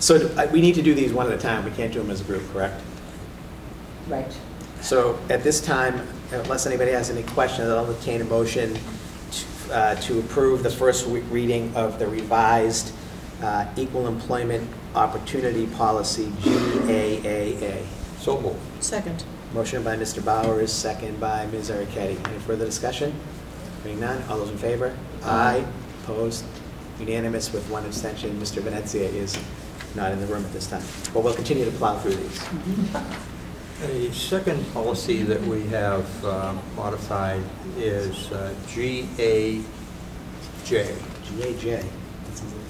So we need to do these one at a time. We can't do them as a group, correct? Right. So at this time, unless anybody has any questions, I'll entertain a motion to approve the first reading of the revised Equal Employment Opportunity Policy, GAAA. So moved. Second. Motion by Mr. Bowers, second by Ms. Arricchetti. Any further discussion? Hearing none, all those in favor? Aye. Opposed? Unanimous with one abstention. Mr. Venezia is not in the room at this time. But we'll continue to plow through these. The second policy that we have modified is GAJ. GAJ.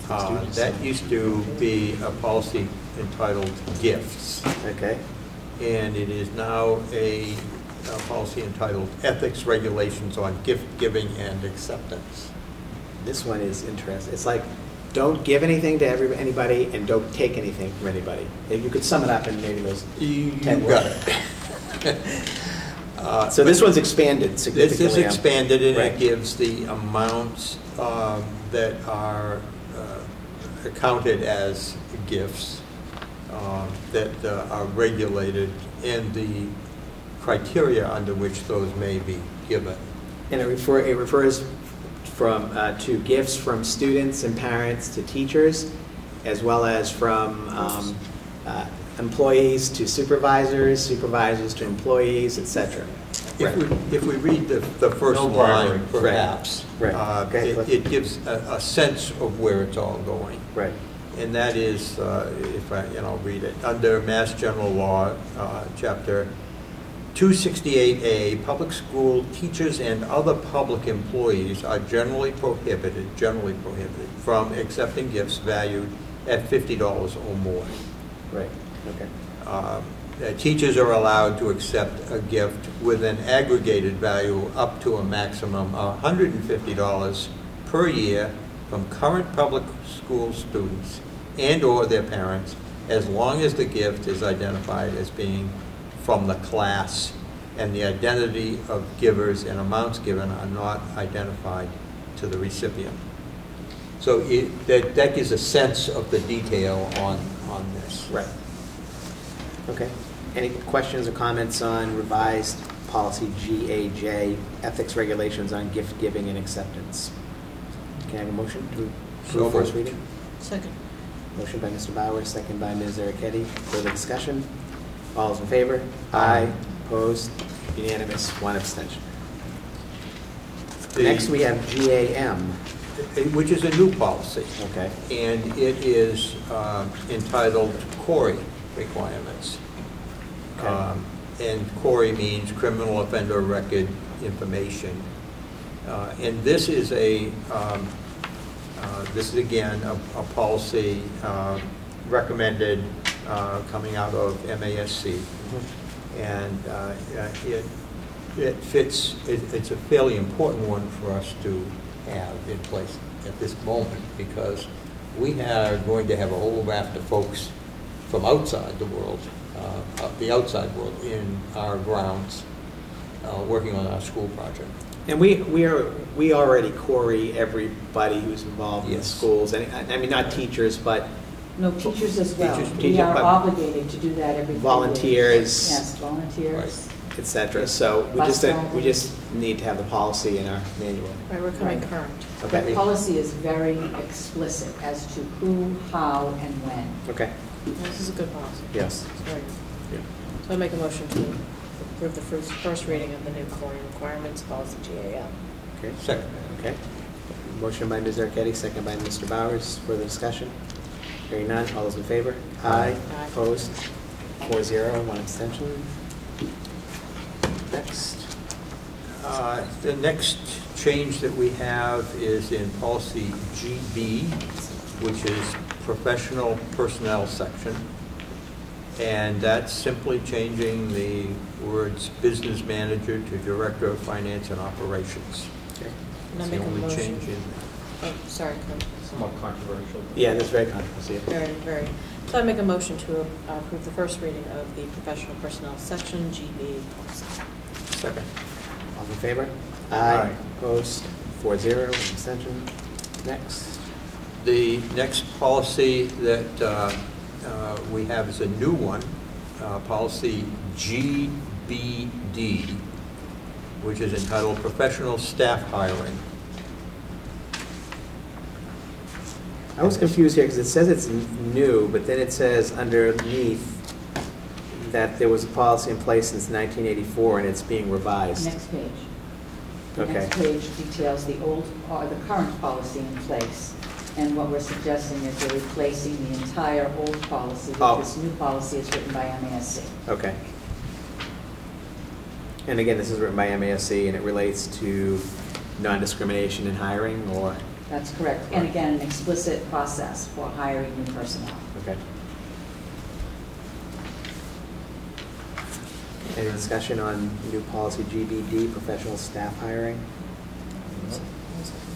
That used to be a policy entitled Gifts. Okay. And it is now a policy entitled Ethics Regulations on Gift Giving and Acceptance. This one is interesting. It's like, don't give anything to anybody and don't take anything from anybody. If you could sum it up in maybe those 10 words. So this one's expanded significantly. This is expanded and right. It gives the amounts that are counted as gifts that are regulated and the criteria under which those may be given. And it refers to gifts from students and parents to teachers, as well as from employees to supervisors, supervisors to employees, etc. If we read the first No line, bribery. perhaps, Right. Okay, it gives a sense of where it's all going. Right. And that is, if I, read it, under Mass General Law, Chapter 268A, public school teachers and other public employees are generally prohibited from accepting gifts valued at $50 or more. Right, okay. Teachers are allowed to accept a gift with an aggregated value up to a maximum of $150 per year from current public school students and/or their parents, as long as the gift is identified as being from the class and the identity of givers and amounts given are not identified to the recipient. So that gives a sense of the detail on this. Right. Okay. Any questions or comments on revised policy GAJ, ethics regulations on gift giving and acceptance? Can I have a motion to approve first reading? Second. Motion by Mr. Bowers, second by Ms. Ericetti. Further discussion? All those in favor? Aye. Opposed? Unanimous. One abstention. Next, we have GAM. Which is a new policy. Okay. And it is entitled CORI requirements. Okay. And CORI means Criminal Offender Record Information. And this is again a policy recommended coming out of MASC. Mm-hmm. And it fits, it's a fairly important one for us to have in place at this moment, because we are going to have a whole raft of folks from outside the world, the outside world in our grounds, working on our school project. And we already query everybody who's involved in the schools. And I mean, not teachers, but No, teachers as well. Teachers, We are but obligated to do that every 3 volunteers. days. Yes, volunteers. etc. So we just need to have the policy in our manual. Right, we're coming Right. current. Okay. The policy is very explicit as to who, how, and when. Okay. This is a good policy. Yes. It's very good. Yeah. So I make a motion to approve the first reading of the new CORI requirements, policy GAM. Okay. Second. Okay. Motion by Ms. Ericetti, second by Mr. Bowers. Further discussion? Hearing none. All those in favor? Aye. Aye. Opposed? 4-0, one abstention. Next. The next change that we have is in policy GB, which is professional personnel section. And that's simply changing the words business manager to director of finance and operations. Okay. And I It's make the a only motion. change in there. Oh, sorry. Somewhat controversial. Yeah, that's very controversial. Very, very. So I make a motion to approve the first reading of the professional personnel section, GB policy. Second. All in favor? Aye. Opposed? 4-0, one abstention. Next. The next policy that we have is a new one, policy GBD, which is entitled Professional Staff Hiring. I was confused here because it says it's new, but then it says underneath that there was a policy in place since 1984 and it's being revised. Next page. The Okay. next page details the old, or the current policy in place. And what we're suggesting is we're replacing the entire old policy with this new policy is written by MASC. Okay. And again, this is written by MASC and it relates to non-discrimination in hiring, or? That's correct. And again, an explicit process for hiring new personnel. Okay. Any discussion on new policy GBD, professional staff hiring?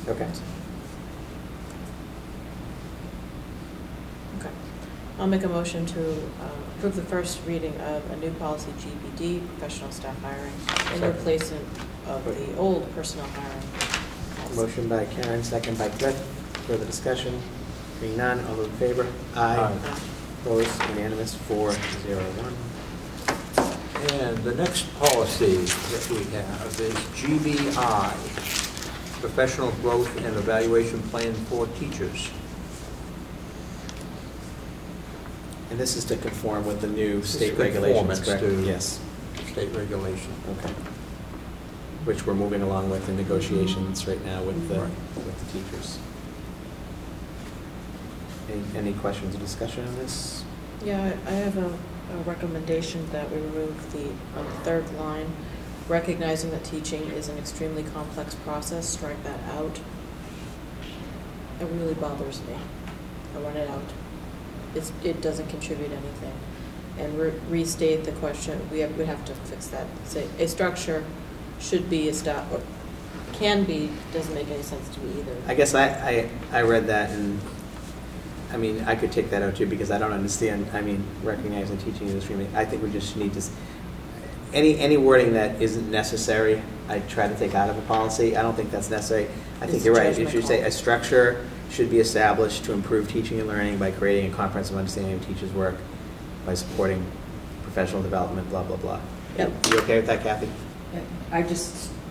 Okay. Okay. I'll make a motion to approve the first reading of a new policy GBD, professional staff hiring, in Second. replacement of the old personnel hiring policy. Motion by Karen, second by Cliff. Further discussion? Hearing none, all in favor? Aye. Opposed? Unanimous, 4-0-1. And the next policy that we have is GBI, Professional Growth and Evaluation Plan for Teachers. And this is to conform with the new This state is regulations, conformance correct? to Yes. state regulation. Okay. which we're moving along with in negotiations right now with the teachers. Any questions or discussion on this? Yeah, I have a recommendation that we remove on the third line, recognizing that teaching is an extremely complex process, strike that out. It really bothers me. I want it out. It doesn't contribute anything. And restate the question, we have to fix that. Say, a structure should be established, or can be, doesn't make any sense to me either. I guess I read that, and I mean, I could take that out too, because I don't understand, I mean, recognizing teaching is extremely, I think we just need to, any wording that isn't necessary, I try to take out of a policy. I don't think that's necessary. I think you're right. You should say a structure should be established to improve teaching and learning by creating a comprehensive understanding of teachers' work, by supporting professional development, blah, blah, blah. Yep. You okay with that, Kathy?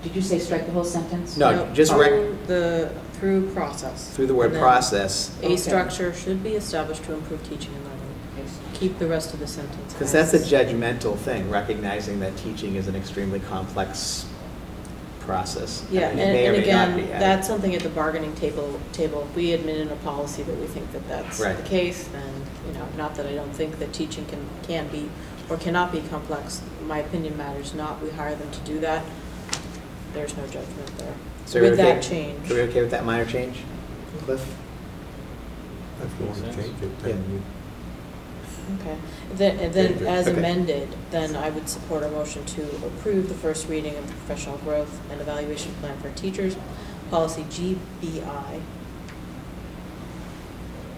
Did you say strike the whole sentence? No, just through process. Through the word process. A structure should be established to improve teaching and learning. Keep the rest of the sentence. Because that's a judgmental thing, recognizing that teaching is an extremely complex process. Yeah, I mean, and again, that's something at the bargaining table. If we admit in a policy that we think that that's right. the case, then, you know, not that I don't think that teaching can be or cannot be complex. My opinion matters not. We hire them to do that. There's no judgment there. So with that change. Are we okay with that minor change, Cliff? If you want to change it, then you... Okay. Then as amended, then I would support a motion to approve the first reading of the professional growth and evaluation plan for teachers, policy GBI.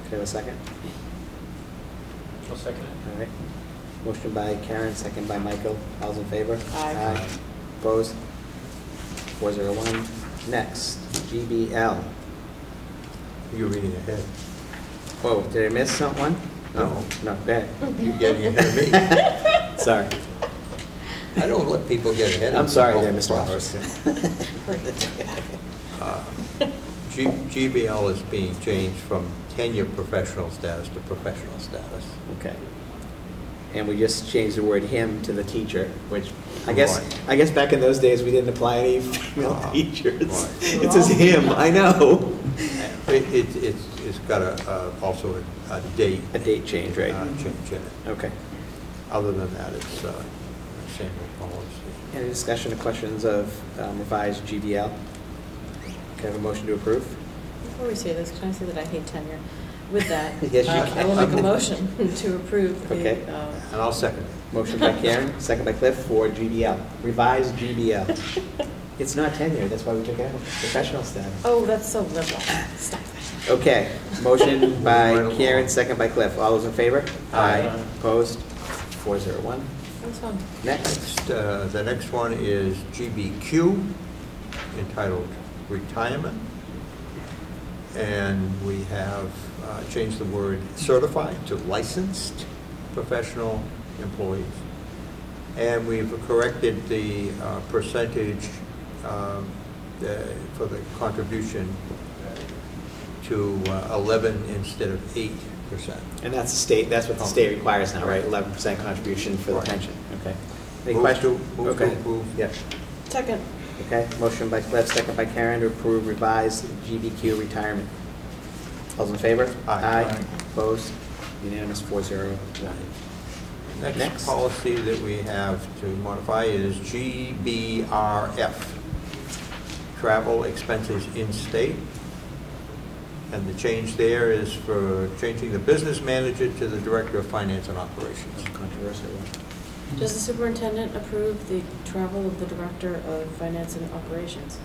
Okay, a second? I'll second it. All right. Motion by Karen, second by Michael. All's in favor? Aye. Opposed? 401. Next, GBL. You're reading ahead. Whoa, did I miss someone? No. No, go ahead. You're getting ahead of me. Sorry. I don't let people get ahead of me. I'm sorry there, Mr. GBL is being changed from tenure professional status to professional status. Okay. And we just changed the word him to the teacher, which I guess back in those days we didn't apply any female teachers. Right. It says him, I know. It's got also a date. A date change, right? Change in it. Okay. Other than that, it's same policy. Any discussion or questions of revised GBL? Can I have a motion to approve? Before we say this, can I say that I hate tenure? With that, yes, you can. I will make a motion to approve the... Okay. And I'll second it. Motion by Karen, second by Cliff for GBL. Revised GBL. It's not tenure, that's why we took it out. Professional status. Oh, that's so liberal. Stop it. Okay. Motion by Karen, second by Cliff. All those in favor? Aye. Opposed? 401. That's fun. Next, the next one is GBQ, entitled Retirement. And we have changed the word certified to licensed professional employees. And we've corrected the percentage for the contribution to 11 instead of 8%. And that's the state. That's what the state requires now, right? 11% contribution for the pension. Okay. Any questions? Move to approve. Yeah. Second. Okay. Motion by Cliff, second by Karen to approve revised GBQ retirement. All those in favor? Aye. Opposed? Unanimous. 409. Next policy that we have to modify is GBRF, travel expenses in state. And the change there is for changing the business manager to the director of finance and operations. Controversial. Does the superintendent approve the travel of the director of finance and operations?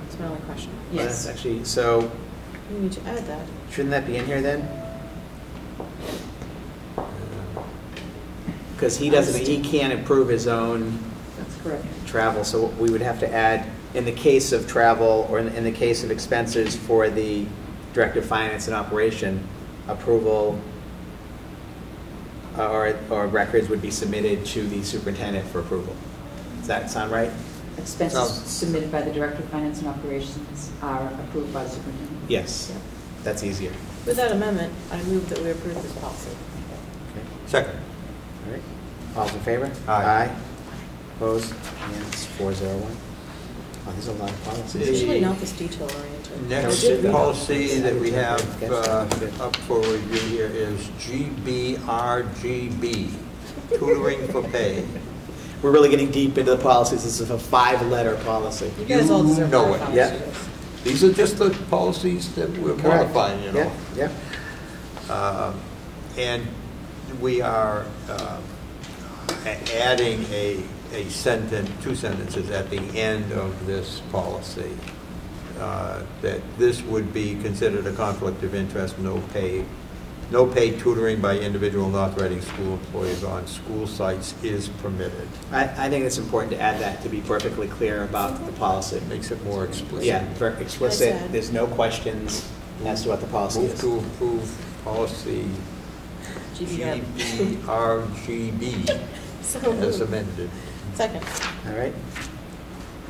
That's my only question. Yes. That's actually, so. We need to add that. Shouldn't that be in here then? Because he can't approve his own. That's correct. Travel, so we would have to add, in the case of travel, or in the case of expenses for the Director of Finance and Operation, approval or records would be submitted to the superintendent for approval. Does that sound right? Expenses submitted by the Director of Finance and Operations are approved by the superintendent. Yes, that's easier. With that amendment, I move that we approve this policy. Okay. Second. All right. All's in favor? Aye. Opposed? And it's 401. Oh, there's a lot of policies. It's usually not this detail oriented. Next policy that we have up for review here is GBRGB, tutoring for pay. We're really getting deep into the policies. This is a 5-letter policy. You guys all deserve know high it. Yeah. fives. These are just the policies that we're Correct. modifying, you know. Yeah, And we are adding a sentence, 2 sentences at the end of this policy, that this would be considered a conflict of interest, no paid tutoring by individual not writing school employees on school sites is permitted. I think it's important to add that to be perfectly clear about the policy. It makes it more explicit. Yeah, very explicit. Nice add. There's no questions as to what the policy Move is. to approve policy GBRGB So as moved. amended. Second. All right.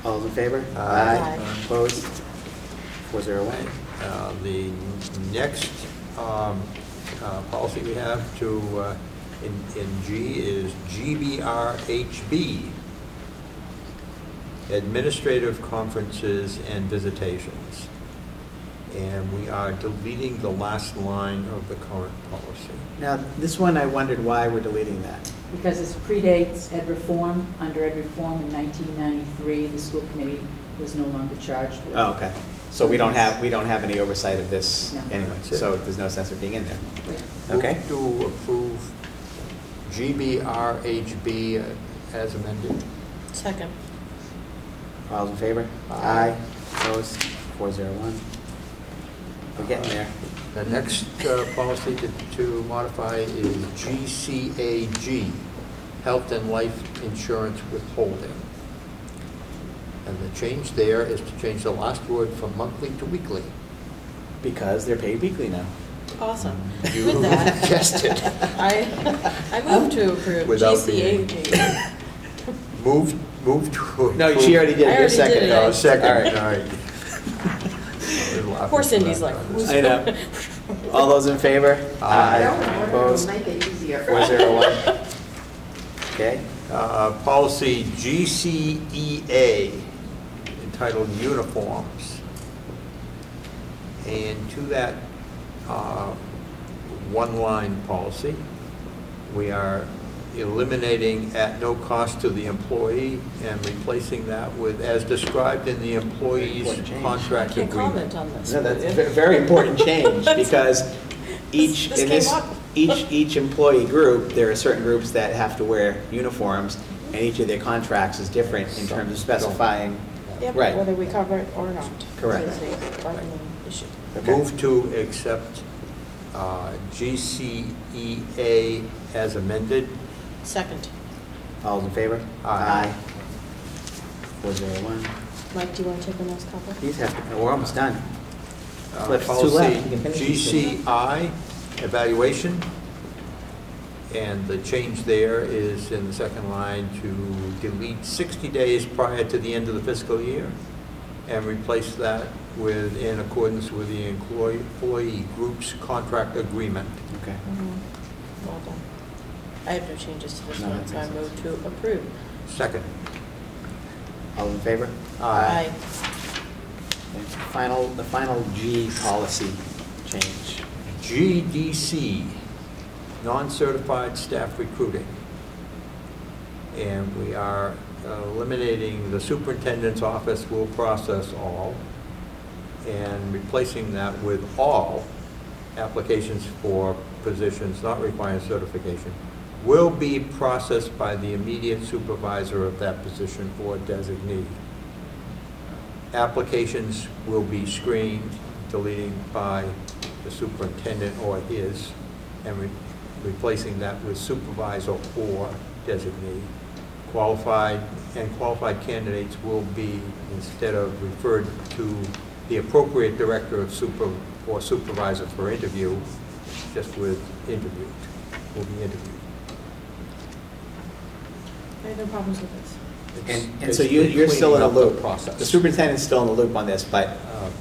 All those in favor? Aye. Opposed? 401. The next policy we have in G is GBRHB, administrative conferences and visitations. And we are deleting the last line of the current policy. Now, this one, I wondered why we're deleting that. Because this predates ed reform. Under ed reform in 1993, the school committee was no longer charged with. Oh, okay. So we don't have any oversight of this No. anyway, That's it. so there's no sense of being in there. Okay. Move to approve GBRHB as amended. Second. All those in favor? Aye. Opposed? 401. We're getting there. The next policy to modify is GCAG, health and life insurance withholding. And the change there is to change the last word from monthly to weekly. Because they're paid weekly now. Awesome. You With that, guessed it. I move to approve Without being- GCAG. Move to. No, she already did I it. You're already second. did it. No, second, All right. all right. Poor Cindy's like, who's I know. All those in favor? Aye. Opposed? Make it easier. 401. Okay. Policy GCEA, entitled uniforms. And to that one-line policy, we are eliminating at no cost to the employee and replacing that with, as described in the employee's Important change. contract can't agreement. comment on this. No, that's a very important change because This came up. each employee group, there are certain groups that have to wear uniforms, and each of their contracts is different in terms of specifying. Yeah, Right. but whether we cover it or not. Correct. Is a bargaining issue. Okay. Move to accept GCEA as amended. Second. All those in favor? Aye. 401. Mike, do you want to take the next couple? These have to, we're almost done. Flip, it's too Policy left. You can finish these two. GCI, evaluation. And the change there is in the second line to delete 60 days prior to the end of the fiscal year and replace that with in accordance with the employee group's contract agreement. Okay. Well done. I have no changes to this No, one, that so I makes move to approve. Second. All in favor? Aye. Okay. The final G policy change. GDC, non-certified staff recruiting. And we are eliminating the superintendent's office will process all and replacing that with all applications for positions not requiring certification will be processed by the immediate supervisor of that position or designee. Applications will be screened, deleting by the superintendent or his, and replacing that with supervisor or designee. Qualified candidates will be, instead of referred to the appropriate director of or supervisor for interview, just with interviewed, will be interviewed. I have no problems with this. And so you're still in a cleaning up loop. the process. The superintendent's still in the loop on this, but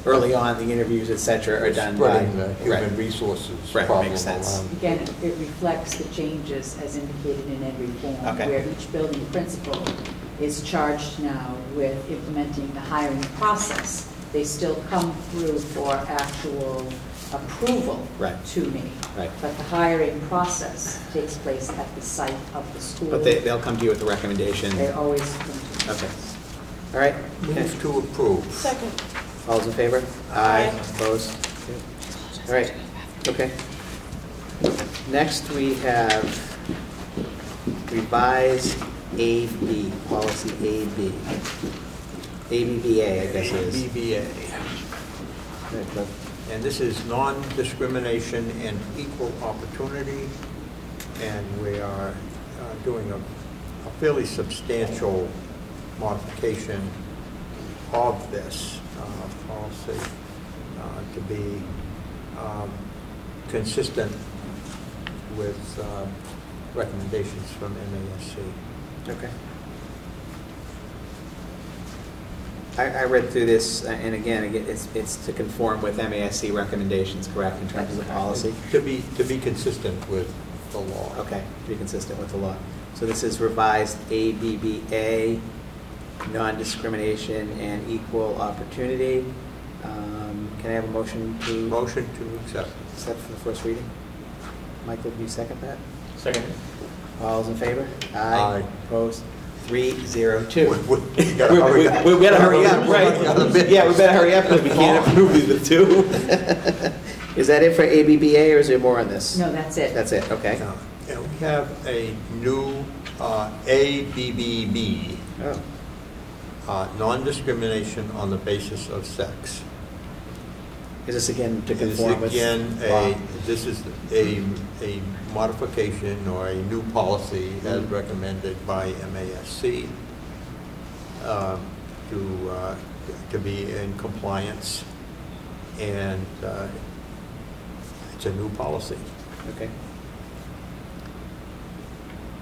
early on, the interviews, et cetera, are done by. Spreading the human Right. resources Right, problem makes sense. around. Again, it reflects the changes as indicated in ed reform, Okay. where each building principal is charged now with implementing the hiring process. They still come through for actual approval to me. Right. But the hiring process takes place at the site of the school. But they'll come to you with the recommendation? They always come to me. Okay. All right. Move to approve. Second. All those in favor? Aye. Opposed? All right. Okay. Next, we have revised AB, policy AB. ABBA, I guess it is. ABBA. And this is non-discrimination and equal opportunity. And we are doing a fairly substantial modification of this policy to be consistent with recommendations from MASC. Okay. I read through this, and again, it's to conform with MASC recommendations, correct, in terms of the policy? To be consistent with the law. Okay, to be consistent with the law. So this is revised ABBA, non-discrimination and equal opportunity. Can I have a motion to? Motion to accept. Accept for the first reading. Michael, do you second that? Second. All those in favor? Aye. Opposed? 302. We better hurry up, right? Yeah, we better hurry up because we can't approve these with two. Is that it for ABBA or is there more on this? No, that's it. That's it, okay. And we have a new ABBB, non-discrimination on the basis of sex. Is this again to conform with law? This is a modification or a new policy as recommended by MASC to be in compliance, and it's a new policy. Okay.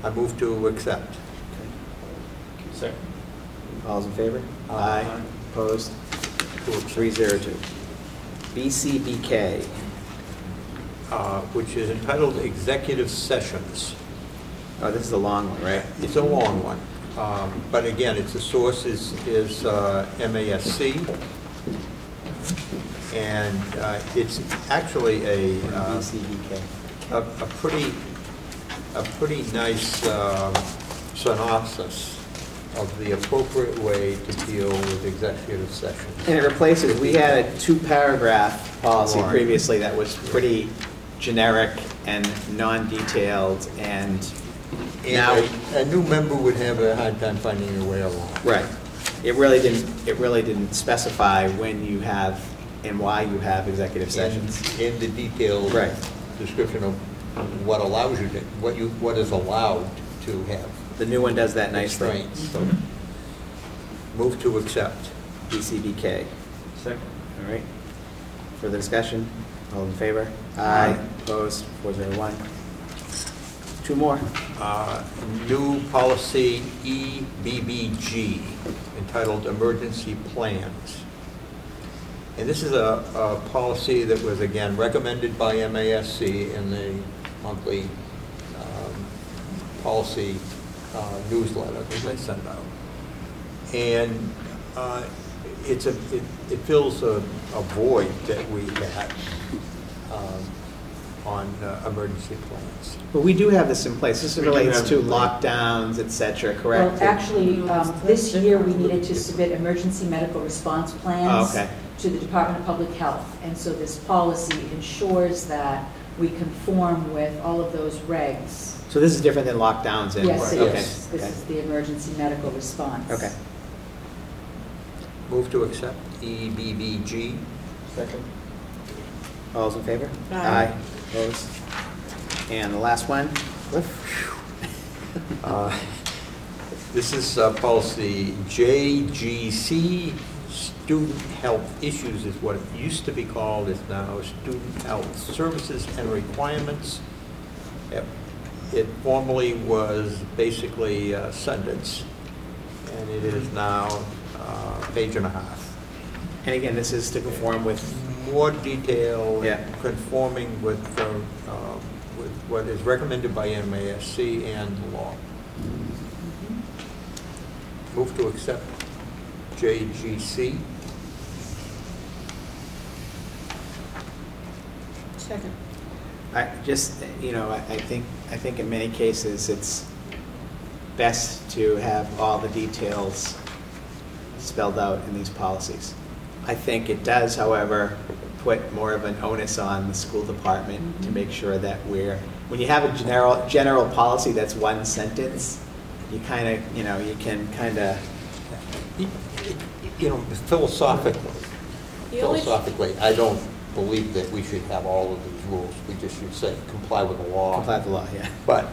I move to accept. Okay. Second. All those in favor? Aye. Opposed? 302. BCBK. Which is entitled Executive Sessions. Oh, this is a long one, right? It's a long one. But again, the source is MASC. And it's actually BCBK. a pretty nice synopsis of the appropriate way to deal with executive sessions. And it replaces, we had a 2-paragraph policy Right. previously that was pretty generic and non-detailed, and now a new member would have a hard time finding their way along. right. It really didn't specify when you have and why you have executive sessions. In the detailed Right. description of what allows you to, what is allowed to have. The new one does that nicely. Constraints. Move to accept. BCBK. Second. All right. Further discussion? All in favor? Aye. Opposed? 401. Two more. New policy EBBG entitled Emergency Plans. And this is a policy that was, again, recommended by MASC in the monthly policy newsletter that they send out. And it fills a void that we had on emergency plans. But we do have this in place. This relates to lockdowns, et cetera, correct? Well, actually, this year we needed to submit emergency medical response plans to the Department of Public Health. And so this policy ensures that we conform with all of those regs. So this is different than lockdowns and Yes, it okay. is. This is the emergency medical response. Okay. Move to accept EBBG. Second. All those in favor? Aye. Opposed? And the last one, Cliff? This is policy JGC, Student Health Issues is what it used to be called. It's now Student Health Services and Requirements. It formerly was basically a sentence, and it is now a page and a half. And again, this is to conform with more detail, Yeah. conforming with what is recommended by MASC and the law. Move to accept JGC. Second. I just, I think in many cases it's best to have all the details spelled out in these policies. I think it does, however, put more of an onus on the school department to make sure that when you have a general policy that's one sentence, you kind of, you can kind of, philosophically, I don't believe that we should have all of these rules. We just should say comply with the law. Comply with the law, yeah. But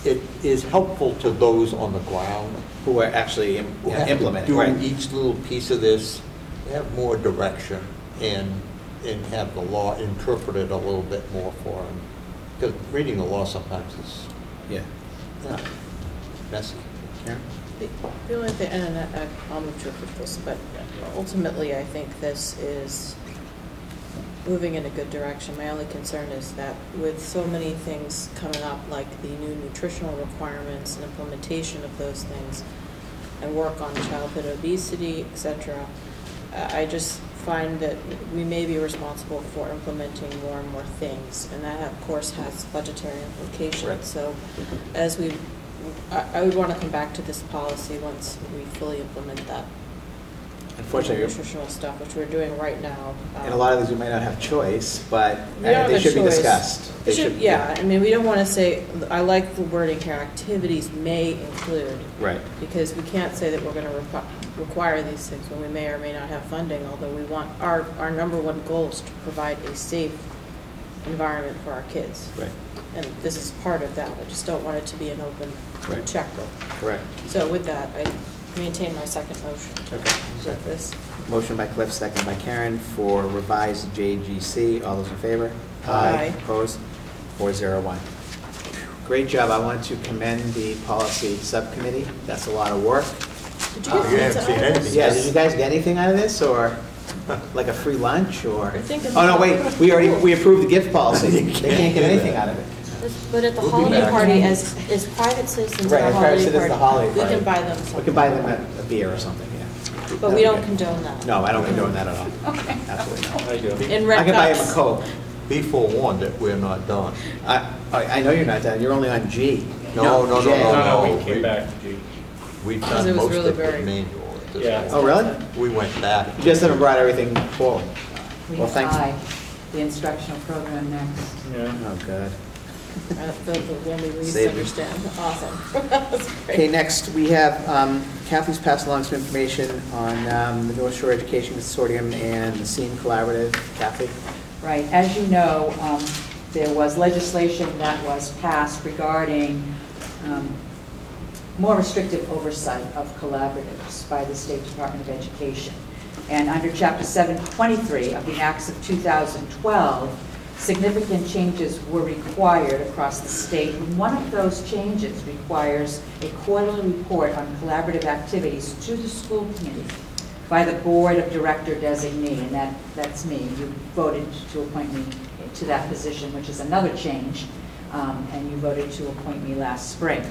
it is helpful to those on the ground who are actually implementing. Do right. each little piece of this, have more direction and have the law interpreted a little bit more for them. Because reading the law sometimes is messy. Karen? The only thing, and I'll move to approve this, but ultimately I think this is moving in a good direction. My only concern is that with so many things coming up, like the new nutritional requirements and implementation of those things, and work on childhood obesity, etc., I just find that we may be responsible for implementing more and more things, and that of course has budgetary implications. Right. So I would want to come back to this policy once we fully implement that. Unfortunately, nutritional stuff, which we're doing right now. In a lot of these, we might not have choice, but they should be discussed. I mean, we don't want to say, I like the wording here, activities may include. Right. Because we can't say that we're going to require these things when we may or may not have funding, although we want, our number one goal is to provide a safe environment for our kids. Right. And this is part of that. I just don't want it to be an open checkbook. Correct. So with that, I maintain my second motion. Okay. With this. Motion by Cliff, second by Karen for revised JGC. All those in favor? Aye. Opposed? 401. Great job. I want to commend the policy subcommittee. That's a lot of work. Did you get pizza out of this? Yeah, did you guys get anything out of this, or like a free lunch, or? I think oh no, wait, we approved the gift policy. They can't get anything out of it. But at the holiday party, as private citizens Right, at as the private citizens at the holiday holiday party, we party. can buy them something. We can buy them a beer or something, yeah. But we don't condone that. No, I don't condone that at all. Okay. Absolutely not. I do. In red I can buy him cups. a Coke. Be forewarned that we're not done. I know you're not done. You're only on G. No, we came back to G. We've Because done it was most really of the very- manual at this Yeah. point. Oh, really? We went back. You just haven't brought everything forward. We Well, thanks. I, the instructional program next. Yeah. Oh, God. The one we least Save me. understand. Awesome. That's great. Okay, next we have Kathy's passed along some information on the North Shore Education Consortium and the SEAM Collaborative. Kathy? Right, as you know, there was legislation that was passed regarding more restrictive oversight of collaboratives by the State Department of Education. And under Chapter 723 of the Acts of 2012, significant changes were required across the state. And one of those changes requires a quarterly report on collaborative activities to the school committee by the board of director designee, and that's me. You voted to appoint me to that position, which is another change, and you voted to appoint me last spring.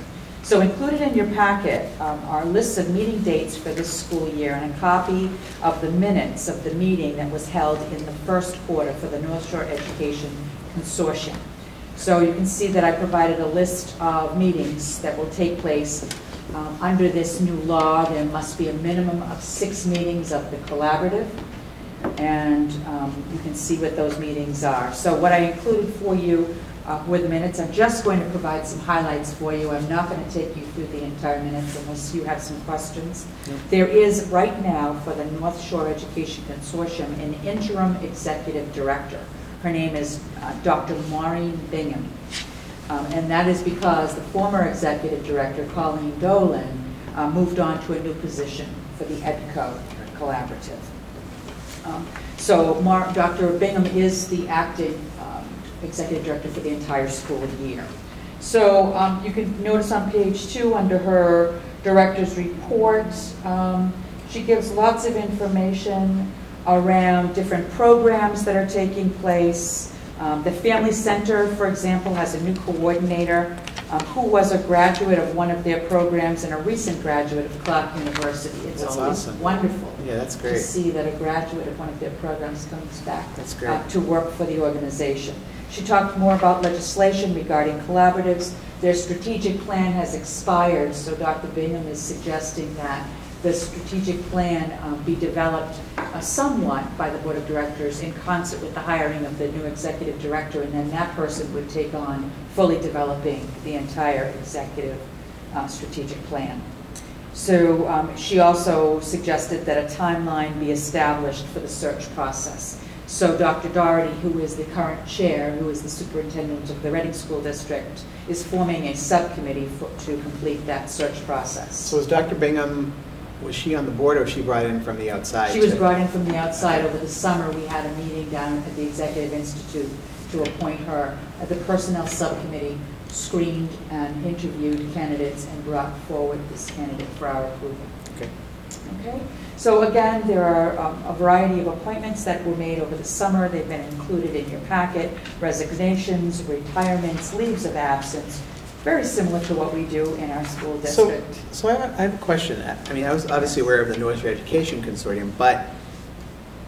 So included in your packet are lists of meeting dates for this school year and a copy of the minutes of the meeting that was held in the first quarter for the North Shore Education Consortium. So you can see that I provided a list of meetings that will take place under this new law. There must be a minimum of 6 meetings of the collaborative, and you can see what those meetings are. So what I included for you were the minutes. I'm just going to provide some highlights for you. I'm not going to take you through the entire minutes unless you have some questions. Yep. There is right now for the North Shore Education Consortium an interim executive director. Her name is Dr. Maureen Bingham. And that is because the former executive director, Colleen Dolan, moved on to a new position for the EDCO Collaborative. So Dr. Bingham is the acting executive director for the entire school year. So you can notice on page 2 under her director's report, she gives lots of information around different programs that are taking place. The Family Center, for example, has a new coordinator who was a graduate of one of their programs and a recent graduate of Clark University. It's That's always awesome. wonderful Yeah, that's to great. see that a graduate of one of their programs comes back That's great. to work for the organization. She talked more about legislation regarding collaboratives. Their strategic plan has expired, so Dr. Bingham is suggesting that the strategic plan be developed somewhat by the Board of Directors in concert with the hiring of the new executive director, and then that person would take on fully developing the entire executive strategic plan. So she also suggested that a timeline be established for the search process. So Dr. Doherty, who is the current chair, who is the superintendent of the Reading School District, is forming a subcommittee to complete that search process. So is Dr. Bingham, was she on the board or was she brought in from the outside? She was brought in from the outside. Over the summer, we had a meeting down at the Executive Institute to appoint her. The Personnel Subcommittee screened and interviewed candidates and brought forward this candidate for our approval. Okay. Okay. So again, there are a variety of appointments that were made over the summer. They've been included in your packet. Resignations, retirements, leaves of absence, very similar to what we do in our school district. So I have a question. I mean, I was obviously aware of the North Shore Education Consortium, but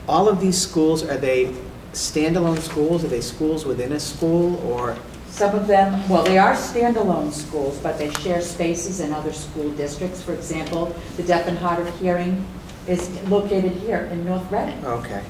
all of these schools, are they standalone schools? Are they schools within a school, or? Some of them, well, they are standalone schools, but they share spaces in other school districts. For example, the Deaf and Hard of Hearing is located here in North Reading. Okay.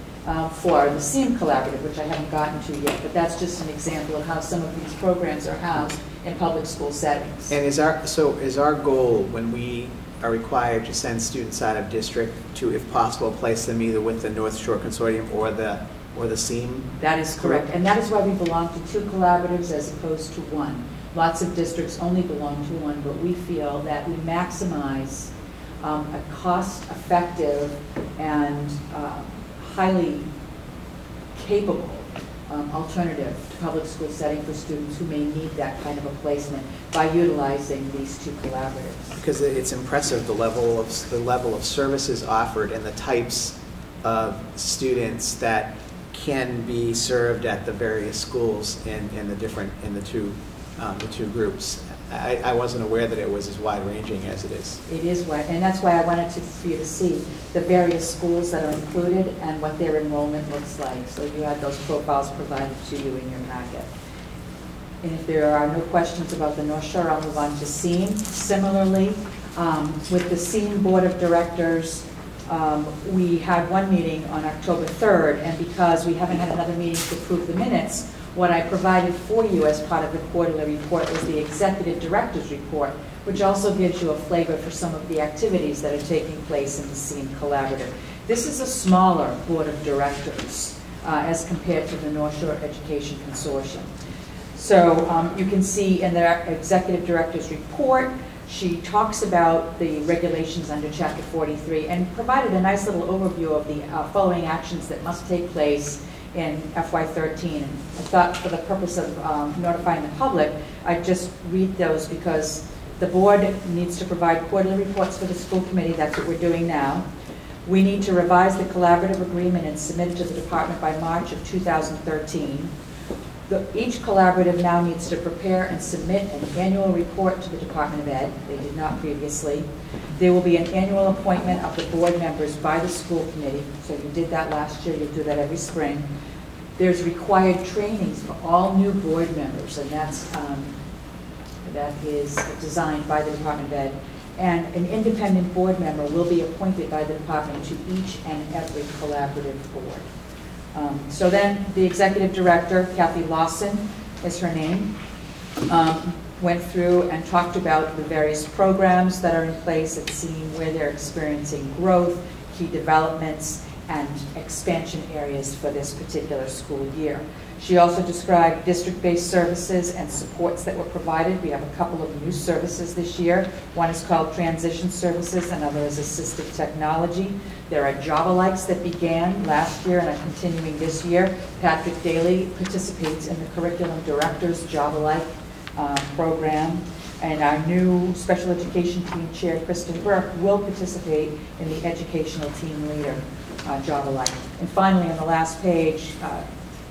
For the SEAM Collaborative, which I haven't gotten to yet, but that's just an example of how some of these programs are housed in public school settings. And is our goal, when we are required to send students out of district, to, if possible, place them either with the North Shore Consortium or the SEAM? That is correct, and that is why we belong to 2 collaboratives as opposed to 1. Lots of districts only belong to 1, but we feel that we maximize a cost-effective and highly capable alternative to public school setting for students who may need that kind of a placement by utilizing these 2 collaboratives. Because it's impressive the level of services offered and the types of students that can be served at the various schools in the two groups. I wasn't aware that it was as wide-ranging as it is. It is wide, and that's why I wanted for you to see the various schools that are included and what their enrollment looks like. So you had those profiles provided to you in your packet. And if there are no questions about the North Shore, I'll move on to SEAM. Similarly, with the SEAM Board of Directors, we had one meeting on October 3rd, and because we haven't had another meeting to approve the minutes, what I provided for you as part of the quarterly report was the Executive Director's Report, which also gives you a flavor for some of the activities that are taking place in the SEAM Collaborative. This is a smaller board of directors as compared to the North Shore Education Consortium. So you can see in the Executive Director's Report, she talks about the regulations under Chapter 43 and provided a nice little overview of the following actions that must take place in FY13. And I thought for the purpose of notifying the public, I'd just read those because the board needs to provide quarterly reports for the school committee. That's what we're doing now. We need to revise the collaborative agreement and submit it to the department by March of 2013. Each collaborative now needs to prepare and submit an annual report to the Department of Ed. They did not previously. There will be an annual appointment of the board members by the school committee. So you did that last year, you'll do that every spring. There's required trainings for all new board members, and that is designed by the Department of Ed. And an independent board member will be appointed by the department to each and every collaborative board. So then the executive director, Kathy Lawson is her name, went through and talked about the various programs that are in place at SEAM, where they're experiencing growth, key developments, and expansion areas for this particular school year. She also described district-based services and supports that were provided. We have a couple of new services this year. One is called Transition Services, another is Assistive Technology. There are Java-likes that began last year and are continuing this year. Patrick Daly participates in the Curriculum Director's Java-like program. And our new Special Education Team Chair, Kristen Burke, will participate in the Educational Team Leader Java-like. And finally, on the last page,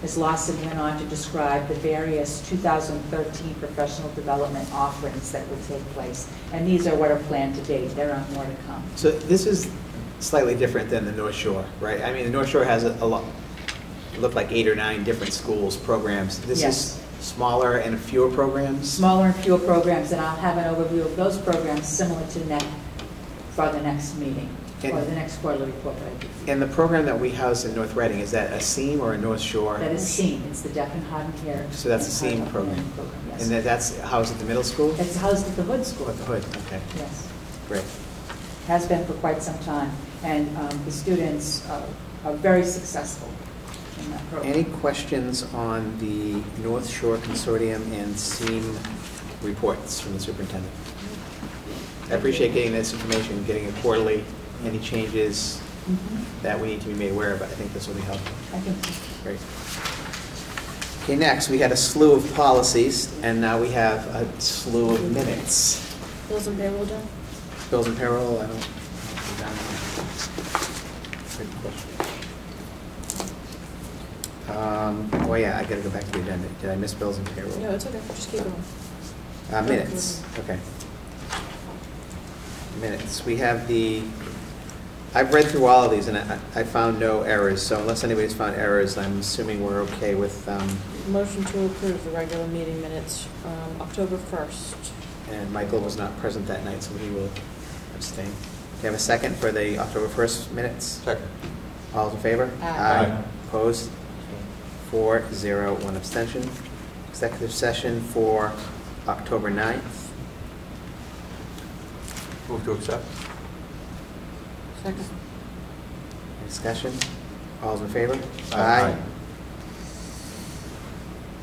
Ms. Lawson went on to describe the various 2013 professional development offerings that will take place. And these are what are planned to date. There are more to come. So this is slightly different than the North Shore, right? I mean, the North Shore has a lot, it looked like 8 or 9 different schools, programs. This is smaller and fewer programs? Smaller and fewer programs, and I'll have an overview of those programs similar to for the next meeting, or the next quarterly report. And the program that we house in North Reading, is that a SEAM or a North Shore? That is SEAM. It's the Deaf and Hard of Hearing. So that's a SEAM program? Yes. And that's housed at the middle school? It's housed at the Hood School. At the Hood, okay. Yes. Great. Has been for quite some time, and the students are very successful in that program. Any questions on the North Shore Consortium and SEAM reports from the superintendent? I appreciate getting this information, getting it quarterly. Any changes that we need to be made aware of, I think this will be helpful. I think so. Great. Okay, next, we had a slew of policies, and now we have a slew of minutes. Bills and payroll, John? Bills and payroll, I don't. Good question. Oh yeah, I gotta go back to the agenda. Did I miss bills and payroll? No, it's okay. Just keep going. Minutes, okay. Minutes. We have I've read through all of these and I found no errors, so unless anybody's found errors, I'm assuming we're okay with. Motion to approve the regular meeting minutes from October 1st. And Michael was not present that night, so he will abstain. Do you have a second for the October 1st minutes? Second. All in favor? Aye. Opposed? 4-0, 1 abstention. Executive session for October 9th. Move to accept. Second. Any discussion? All's in favor? Aye.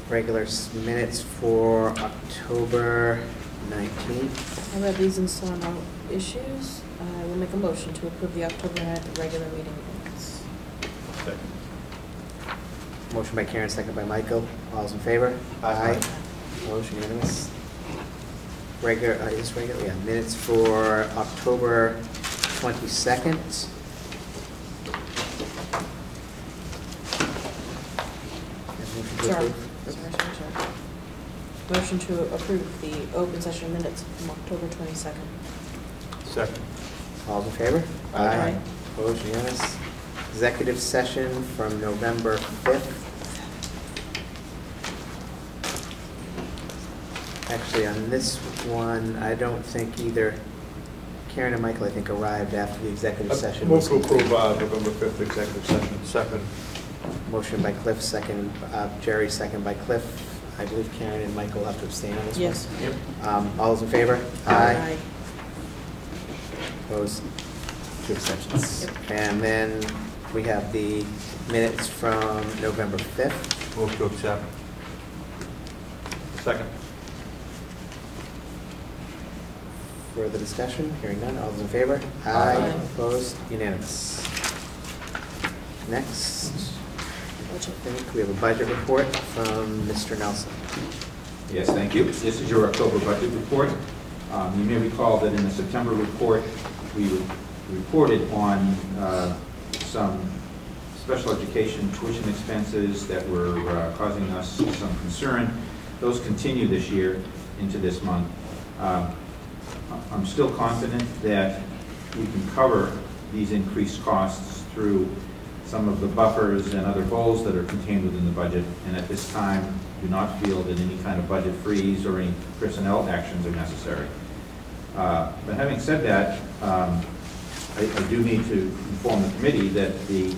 Regular minutes for October 19th. I read these and saw no issues. I will make a motion to approve the October 9th regular meeting minutes. Second. Motion by Karen, second by Michael. All's in favor? Aye. Motion unanimous. Regular, yeah, minutes for October 22nd. Sorry. Motion to approve the open session minutes from October 22nd. Second. All's in favor? Aye. Opposed, unanimous. Executive session from November 5th. Actually, on this one, I don't think either Karen and Michael, I think, arrived after the executive session. Move to approve November 5th executive session. Second. Motion by Cliff, second, Jerry, second by Cliff. I believe Karen and Michael have to abstain on this one. Yes. Yep. All those in favor? Aye. Opposed? 2 abstentions. And then we have the minutes from November 5th. Move to accept. Second. Further discussion? Hearing none. All those in favor? Aye. Opposed? Unanimous. Next, I think we have a budget report from Mr. Nelson. Yes, thank you. This is your October budget report. You may recall that in the September report, we reported on some special education tuition expenses that were causing us some concern. Those continue this year into this month. I'm still confident that we can cover these increased costs through some of the buffers and other goals that are contained within the budget, and at this time do not feel that any kind of budget freeze or any personnel actions are necessary. But having said that, I do need to inform the committee that the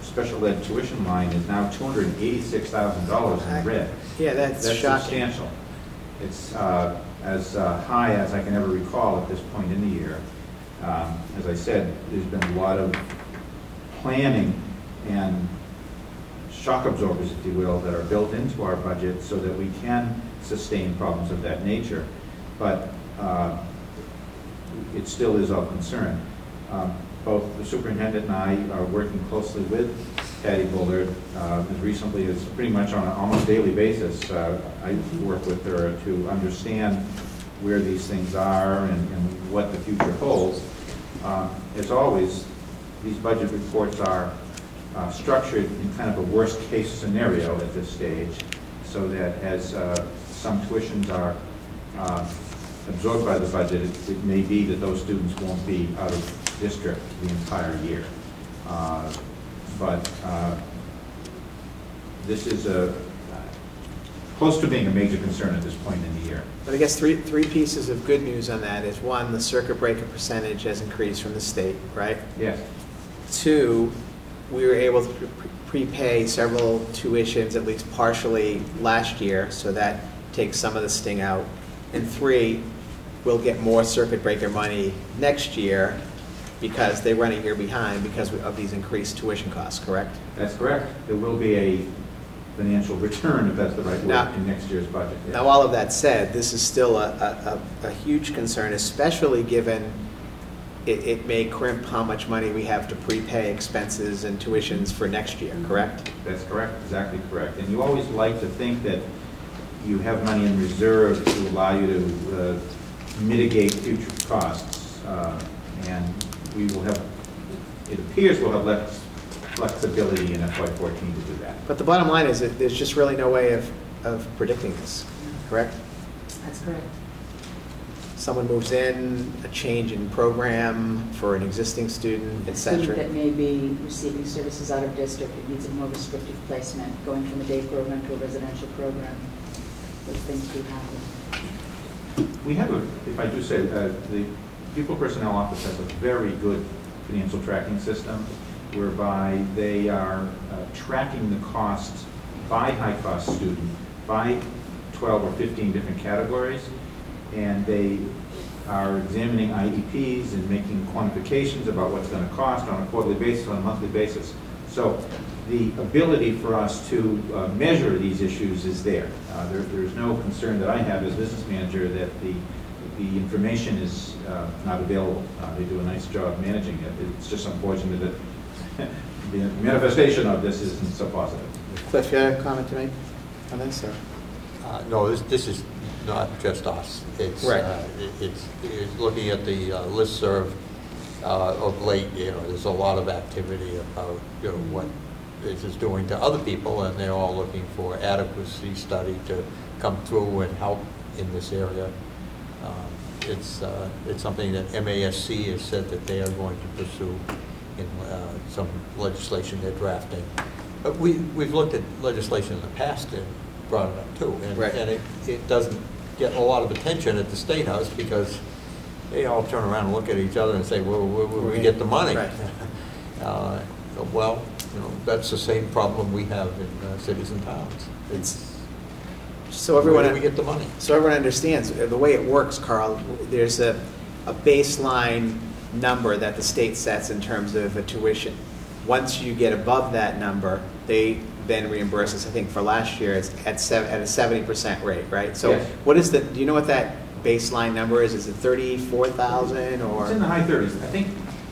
special ed tuition line is now $286,000 in red. Yeah, that's shocking. Substantial. It's as high as I can ever recall at this point in the year. As I said, there's been a lot of planning and shock absorbers, if you will, that are built into our budget so that we can sustain problems of that nature. But it still is of concern. Both the superintendent and I are working closely with Patty Bullard as recently as pretty much on an almost daily basis. I work with her to understand where these things are and what the future holds. As always, these budget reports are structured in kind of a worst-case scenario at this stage, so that as some tuitions are absorbed by the budget, it may be that those students won't be out of district the entire year. But this is close to being a major concern at this point in the year. But I guess three pieces of good news on that is, one, the circuit breaker percentage has increased from the state, right? Yes. Two, we were able to prepay several tuitions, at least partially, last year, so that takes some of the sting out. And three, we'll get more circuit breaker money next year because they run a year behind because of these increased tuition costs, correct? That's correct. There will be a financial return, if that's the right word, in next year's budget. Yes. Now, all of that said, this is still a huge concern, especially given it may crimp how much money we have to prepay expenses and tuitions for next year, correct? That's correct, exactly correct. And you always like to think that you have money in reserve to allow you to mitigate future costs. And we will have, it appears we'll have less flexibility in FY14 to do that. But the bottom line is that there's just really no way of predicting this, correct? That's correct. Someone moves in, a change in program for an existing student, et cetera. A student that may be receiving services out of district, it needs a more restrictive placement, going from a day program to a residential program. Those things do happen. We have if I do say, the People Personnel Office has a very good financial tracking system whereby they are tracking the costs by high-cost student, by 12 or 15 different categories, and they are examining IEPs and making quantifications about what's going to cost on a quarterly basis, on a monthly basis. So the ability for us to measure these issues is there. There's no concern that I have as business manager that the information is not available. They do a nice job managing it. It's just unfortunate that the manifestation of this isn't so positive. Cliff, you have a comment to make on this? Or? No, this is not just us. It's, right. It's looking at the listserv of late. There's a lot of activity about what this is doing to other people, and they're all looking for adequacy study to come through and help in this area. It's something that MASC has said that they are going to pursue in some legislation they're drafting. But we've looked at legislation in the past and brought it up too, and, right. and it doesn't get a lot of attention at the State House because they all turn around and look at each other and say, well, where will we get the money? Right. Well, that's the same problem we have in cities and towns. So everyone, where do we get the money? So everyone understands the way it works, Carl. There's a baseline number that the state sets in terms of a tuition. Once you get above that number, they then reimburse us. I think for last year, it's at a 70% rate, right? So yes. What is the? Do you know what that baseline number is? Is it 34,000 or? It's in the high 30s. I think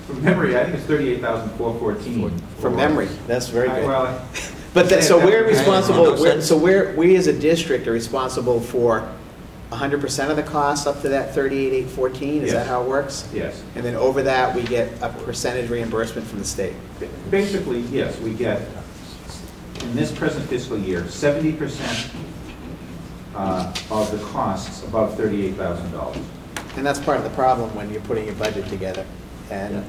from memory, I think it's 38,414. From memory, that's very good. Well, but so we're responsible. So we as a district are responsible for 100% of the costs up to that 38,814. Is that how it works? Yes. And then over that, we get a percentage reimbursement from the state. Basically, yes, we get in this present fiscal year 70% of the costs above $38,000. And that's part of the problem when you're putting your budget together, and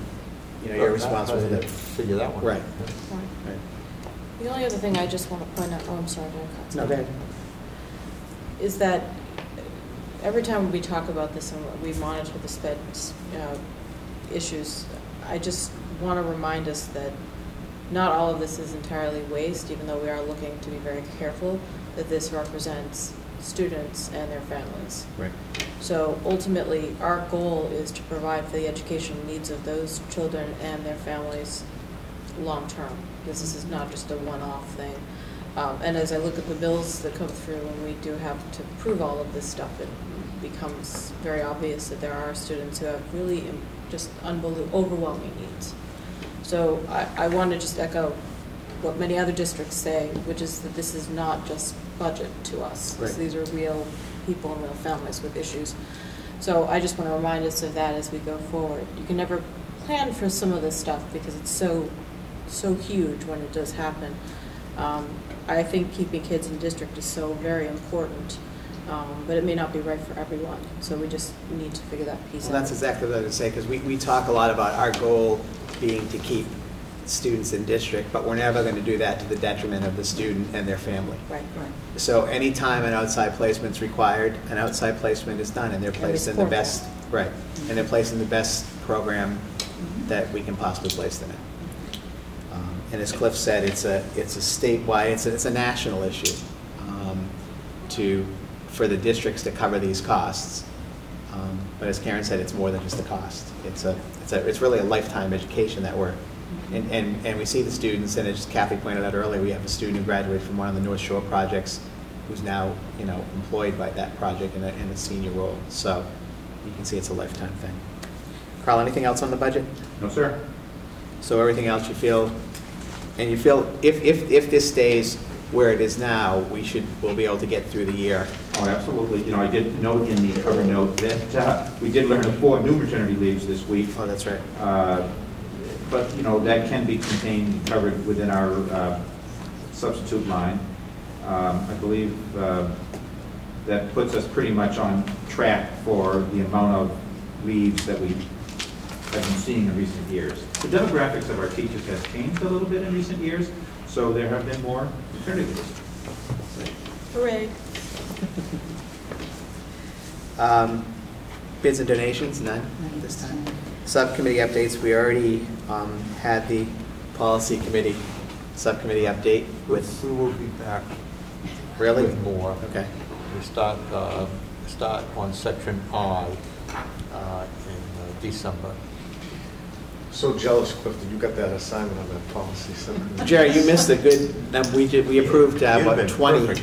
you're responsible for that. Figure that one. Right. Right. The only other thing I just want to point out, oh, I'm sorry, No, go ahead. Is that every time we talk about this and we monitor the SPED issues, I just want to remind us that not all of this is entirely waste, even though we are looking to be very careful that this represents students and their families. Right. So ultimately, our goal is to provide for the educational needs of those children and their families long term. This is not just a one-off thing. And as I look at the bills that come through, and we do have to prove all of this stuff, it becomes very obvious that there are students who have really just unbelievable, overwhelming needs. So I want to just echo what many other districts say, which is that this is not just budget to us. Right. These are real people and real families with issues. So I just want to remind us of that as we go forward. You can never plan for some of this stuff because it's so so huge when it does happen. I think keeping kids in district is so very important, but it may not be right for everyone. So we just need to figure that piece out. Well, that's exactly what I was saying, because we talk a lot about our goal being to keep students in district, but we're never going to do that to the detriment of the student and their family. Right. So anytime an outside placement's required, an outside placement is done, and they're placed in the best, right, and they're placed in the best program that we can possibly place them in. And as Cliff said, it's a statewide, it's a national issue for the districts to cover these costs. But as Karen said, it's more than just a cost. It's really a lifetime education that we're, and we see the students, and as Kathy pointed out earlier, we have a student who graduated from one of the North Shore projects who's now, employed by that project in a senior role. So you can see it's a lifetime thing. Carl, anything else on the budget? No, sir. So everything else you feel, and you feel if this stays where it is now, we'll be able to get through the year. Oh, absolutely. I did note in the cover note that we did learn of 4 new maternity leaves this week. Oh, that's right. But, that can be contained, covered within our substitute line. I believe that puts us pretty much on track for the amount of leaves that we have been seeing in recent years. The demographics of our teachers has changed a little bit in recent years, so there have been more maternity leaves. Hooray. Bids and donations, none this time. Subcommittee updates, we already had the policy committee subcommittee update with. We will be back. Really? With more. Okay. We start on section I in December. So jealous, Cliff, that you got that assignment on that policy. Jerry, you missed a good, we approved about 20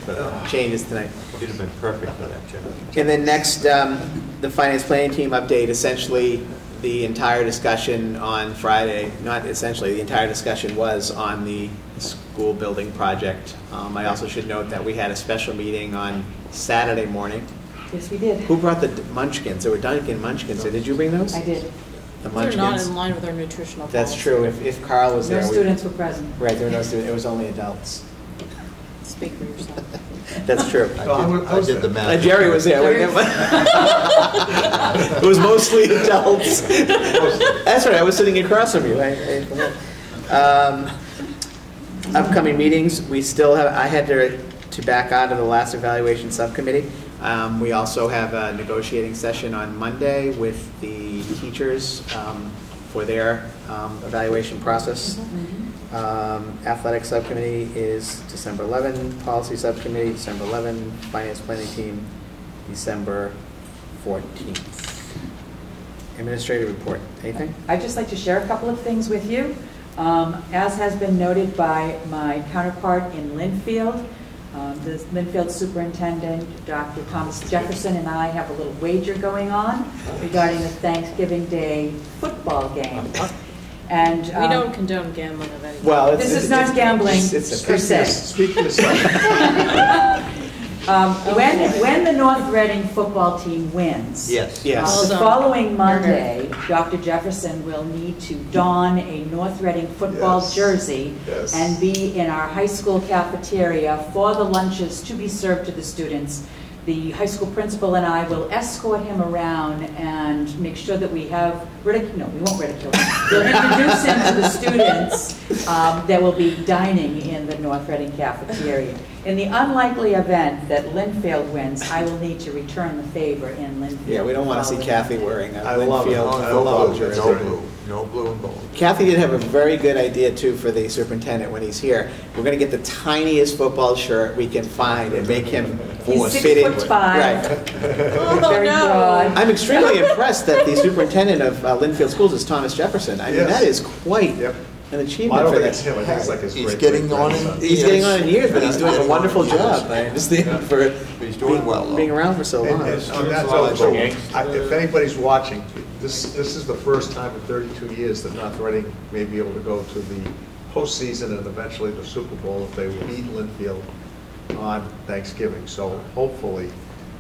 changes tonight. You'd have been perfect for that, Jerry. And then next, the finance planning team update, essentially the entire discussion on Friday, not essentially, the entire discussion was on the school building project. I also should note that we had a special meeting on Saturday morning. Yes, we did. Who brought the munchkins? There were Dunkin' munchkins. Did you bring those? I did. The They're not in line with our nutritional policy. That's true. If Carl was No there. students were present. Right, there were no students. It was only adults. Speak for yourself. That's true. I did the math. Jerry was there. It was mostly adults. That's right. I was sitting across from you. Upcoming meetings. We still have. I had to back out of the last evaluation subcommittee. We also have a negotiating session on Monday with the teachers for their evaluation process. Athletic subcommittee is December 11, policy subcommittee December 11, finance planning team December 14th. Administrative report, anything? I'd just like to share a couple of things with you. As has been noted by my counterpart in Linfield, the Linfield superintendent, Dr. Thomas Jefferson, and I have a little wager going on regarding the Thanksgiving Day football game. And we don't condone gambling of any kind. Well, this is not gambling per se. Speaking of when the North Reading football team wins, the following Monday, Dr. Jefferson will need to don a North Reading football jersey and be in our high school cafeteria for the lunches to be served to the students. The high school principal and I will escort him around and make sure that we have, we won't ridicule him. We'll introduce him to the students that will be dining in the North Reading cafeteria. In the unlikely event that Linfield wins, I will need to return the favor in Linfield. Yeah, we don't want to see Kathy wearing a Linfield football jersey. No blue and gold. Kathy did have a very good idea, too, for the superintendent when he's here. We're going to get the tiniest football shirt we can find and make him He's fit in. 6'5". Right. Very broad. I'm extremely impressed that the superintendent of Linfield Schools is Thomas Jefferson. I mean, that is quite an achievement I don't for think that. it's him. I think it's like his He's getting on in years. He's getting on in years, but he's doing a wonderful job. I understand for he's doing well, being around for so long. On that note, if anybody's watching, this is the first time in 32 years that North Reading may be able to go to the postseason and eventually the Super Bowl if they beat Linfield on Thanksgiving. So hopefully,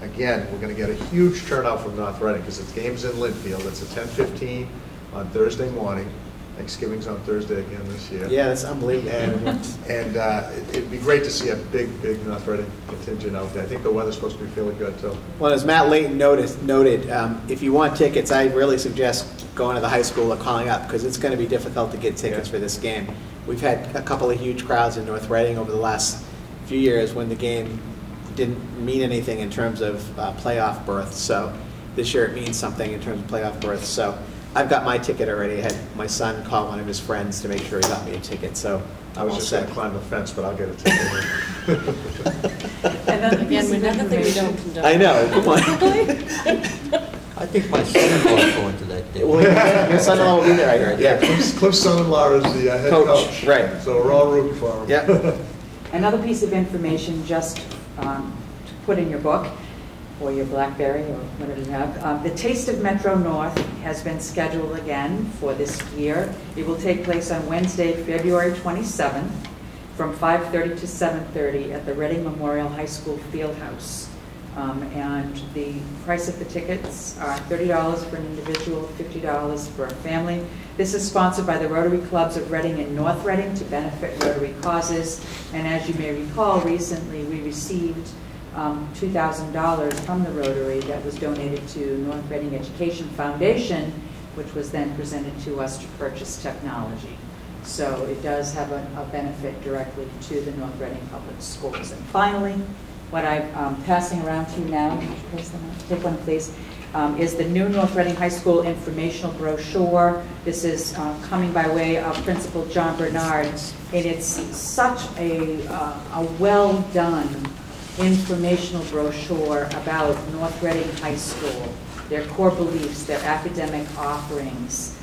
again, we're going to get a huge turnout from North Reading because it's games in Linfield. It's at 10:15 on Thursday morning. Thanksgiving's on Thursday again this year. Yeah, that's unbelievable. And it'd be great to see a big North Reading contingent out there. I think the weather's supposed to be feeling good, too. Well, as Matt Layton noted, if you want tickets, I really suggest going to the high school or calling up, because it's going to be difficult to get tickets for this game. We've had a couple of huge crowds in North Reading over the last few years when the game didn't mean anything in terms of playoff berths. So this year it means something in terms of playoff berths. So I've got my ticket already. I had my son call one of his friends to make sure he got me a ticket. So I was just going to climb the fence, but I'll get a ticket. And then again, we never think we don't condone. I know, come on. I think my son-in-law is going to that game. Well, your son-in-law will be there, I heard. Yeah, Cliff's son-in-law is the head coach. Right. So we're all rooting for him. Yeah. Another piece of information just to put in your book, or your BlackBerry, or whatever you have. The Taste of Metro North has been scheduled again for this year. It will take place on Wednesday, February 27th, from 5:30 to 7:30 at the Reading Memorial High School Fieldhouse. And the price of the tickets are $30 for an individual, $50 for a family. This is sponsored by the Rotary Clubs of Reading and North Reading to benefit Rotary causes. And as you may recall, recently we received $2,000 from the Rotary that was donated to North Reading Education Foundation, which was then presented to us to purchase technology. So it does have a benefit directly to the North Reading Public Schools. And finally, what I'm passing around to you now, take one please, is the new North Reading High School informational brochure. This is coming by way of Principal John Bernard, and it's such a well-done informational brochure about North Reading High School, their core beliefs, their academic offerings,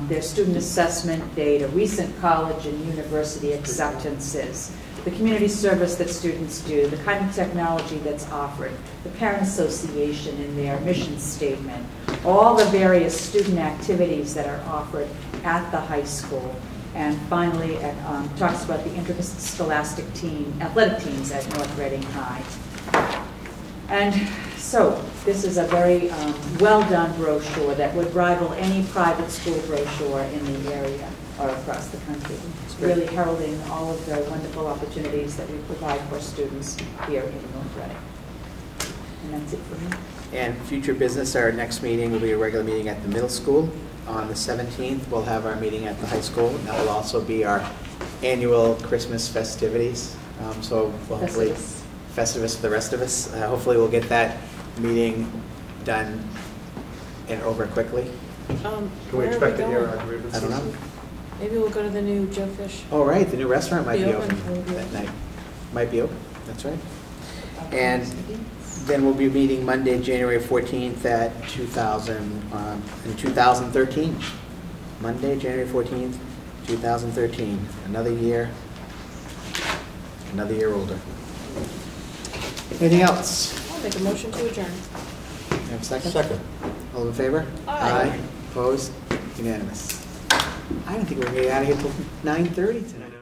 their student assessment data, recent college and university acceptances, the community service that students do, the kind of technology that's offered, the parent association in their mission statement, all the various student activities that are offered at the high school. And finally, it talks about the interscholastic athletic teams at North Reading High. And so this is a very well-done brochure that would rival any private school brochure in the area or across the country. It's really heralding all of the wonderful opportunities that we provide for students here in North Reading. And that's it for me. And future business, our next meeting will be a regular meeting at the middle school. On the 17th, we'll have our meeting at the high school. That will also be our annual Christmas festivities. So we'll hopefully, Festivus for the rest of us. Hopefully we'll get that meeting done and over quickly. Can we expect to hear our grievances? I don't know. Maybe we'll go to the new Joe Fish. Oh, right, the new restaurant might be open open. that night. Might be open, that's right. And then we'll be meeting Monday, January 14th at 2013. Monday, January 14th, 2013. Another year older. Anything else? I'll make a motion to adjourn. You have a second? Second. All in favor? Aye. Opposed? Unanimous. I don't think we're going to get out of here till 9:30 tonight.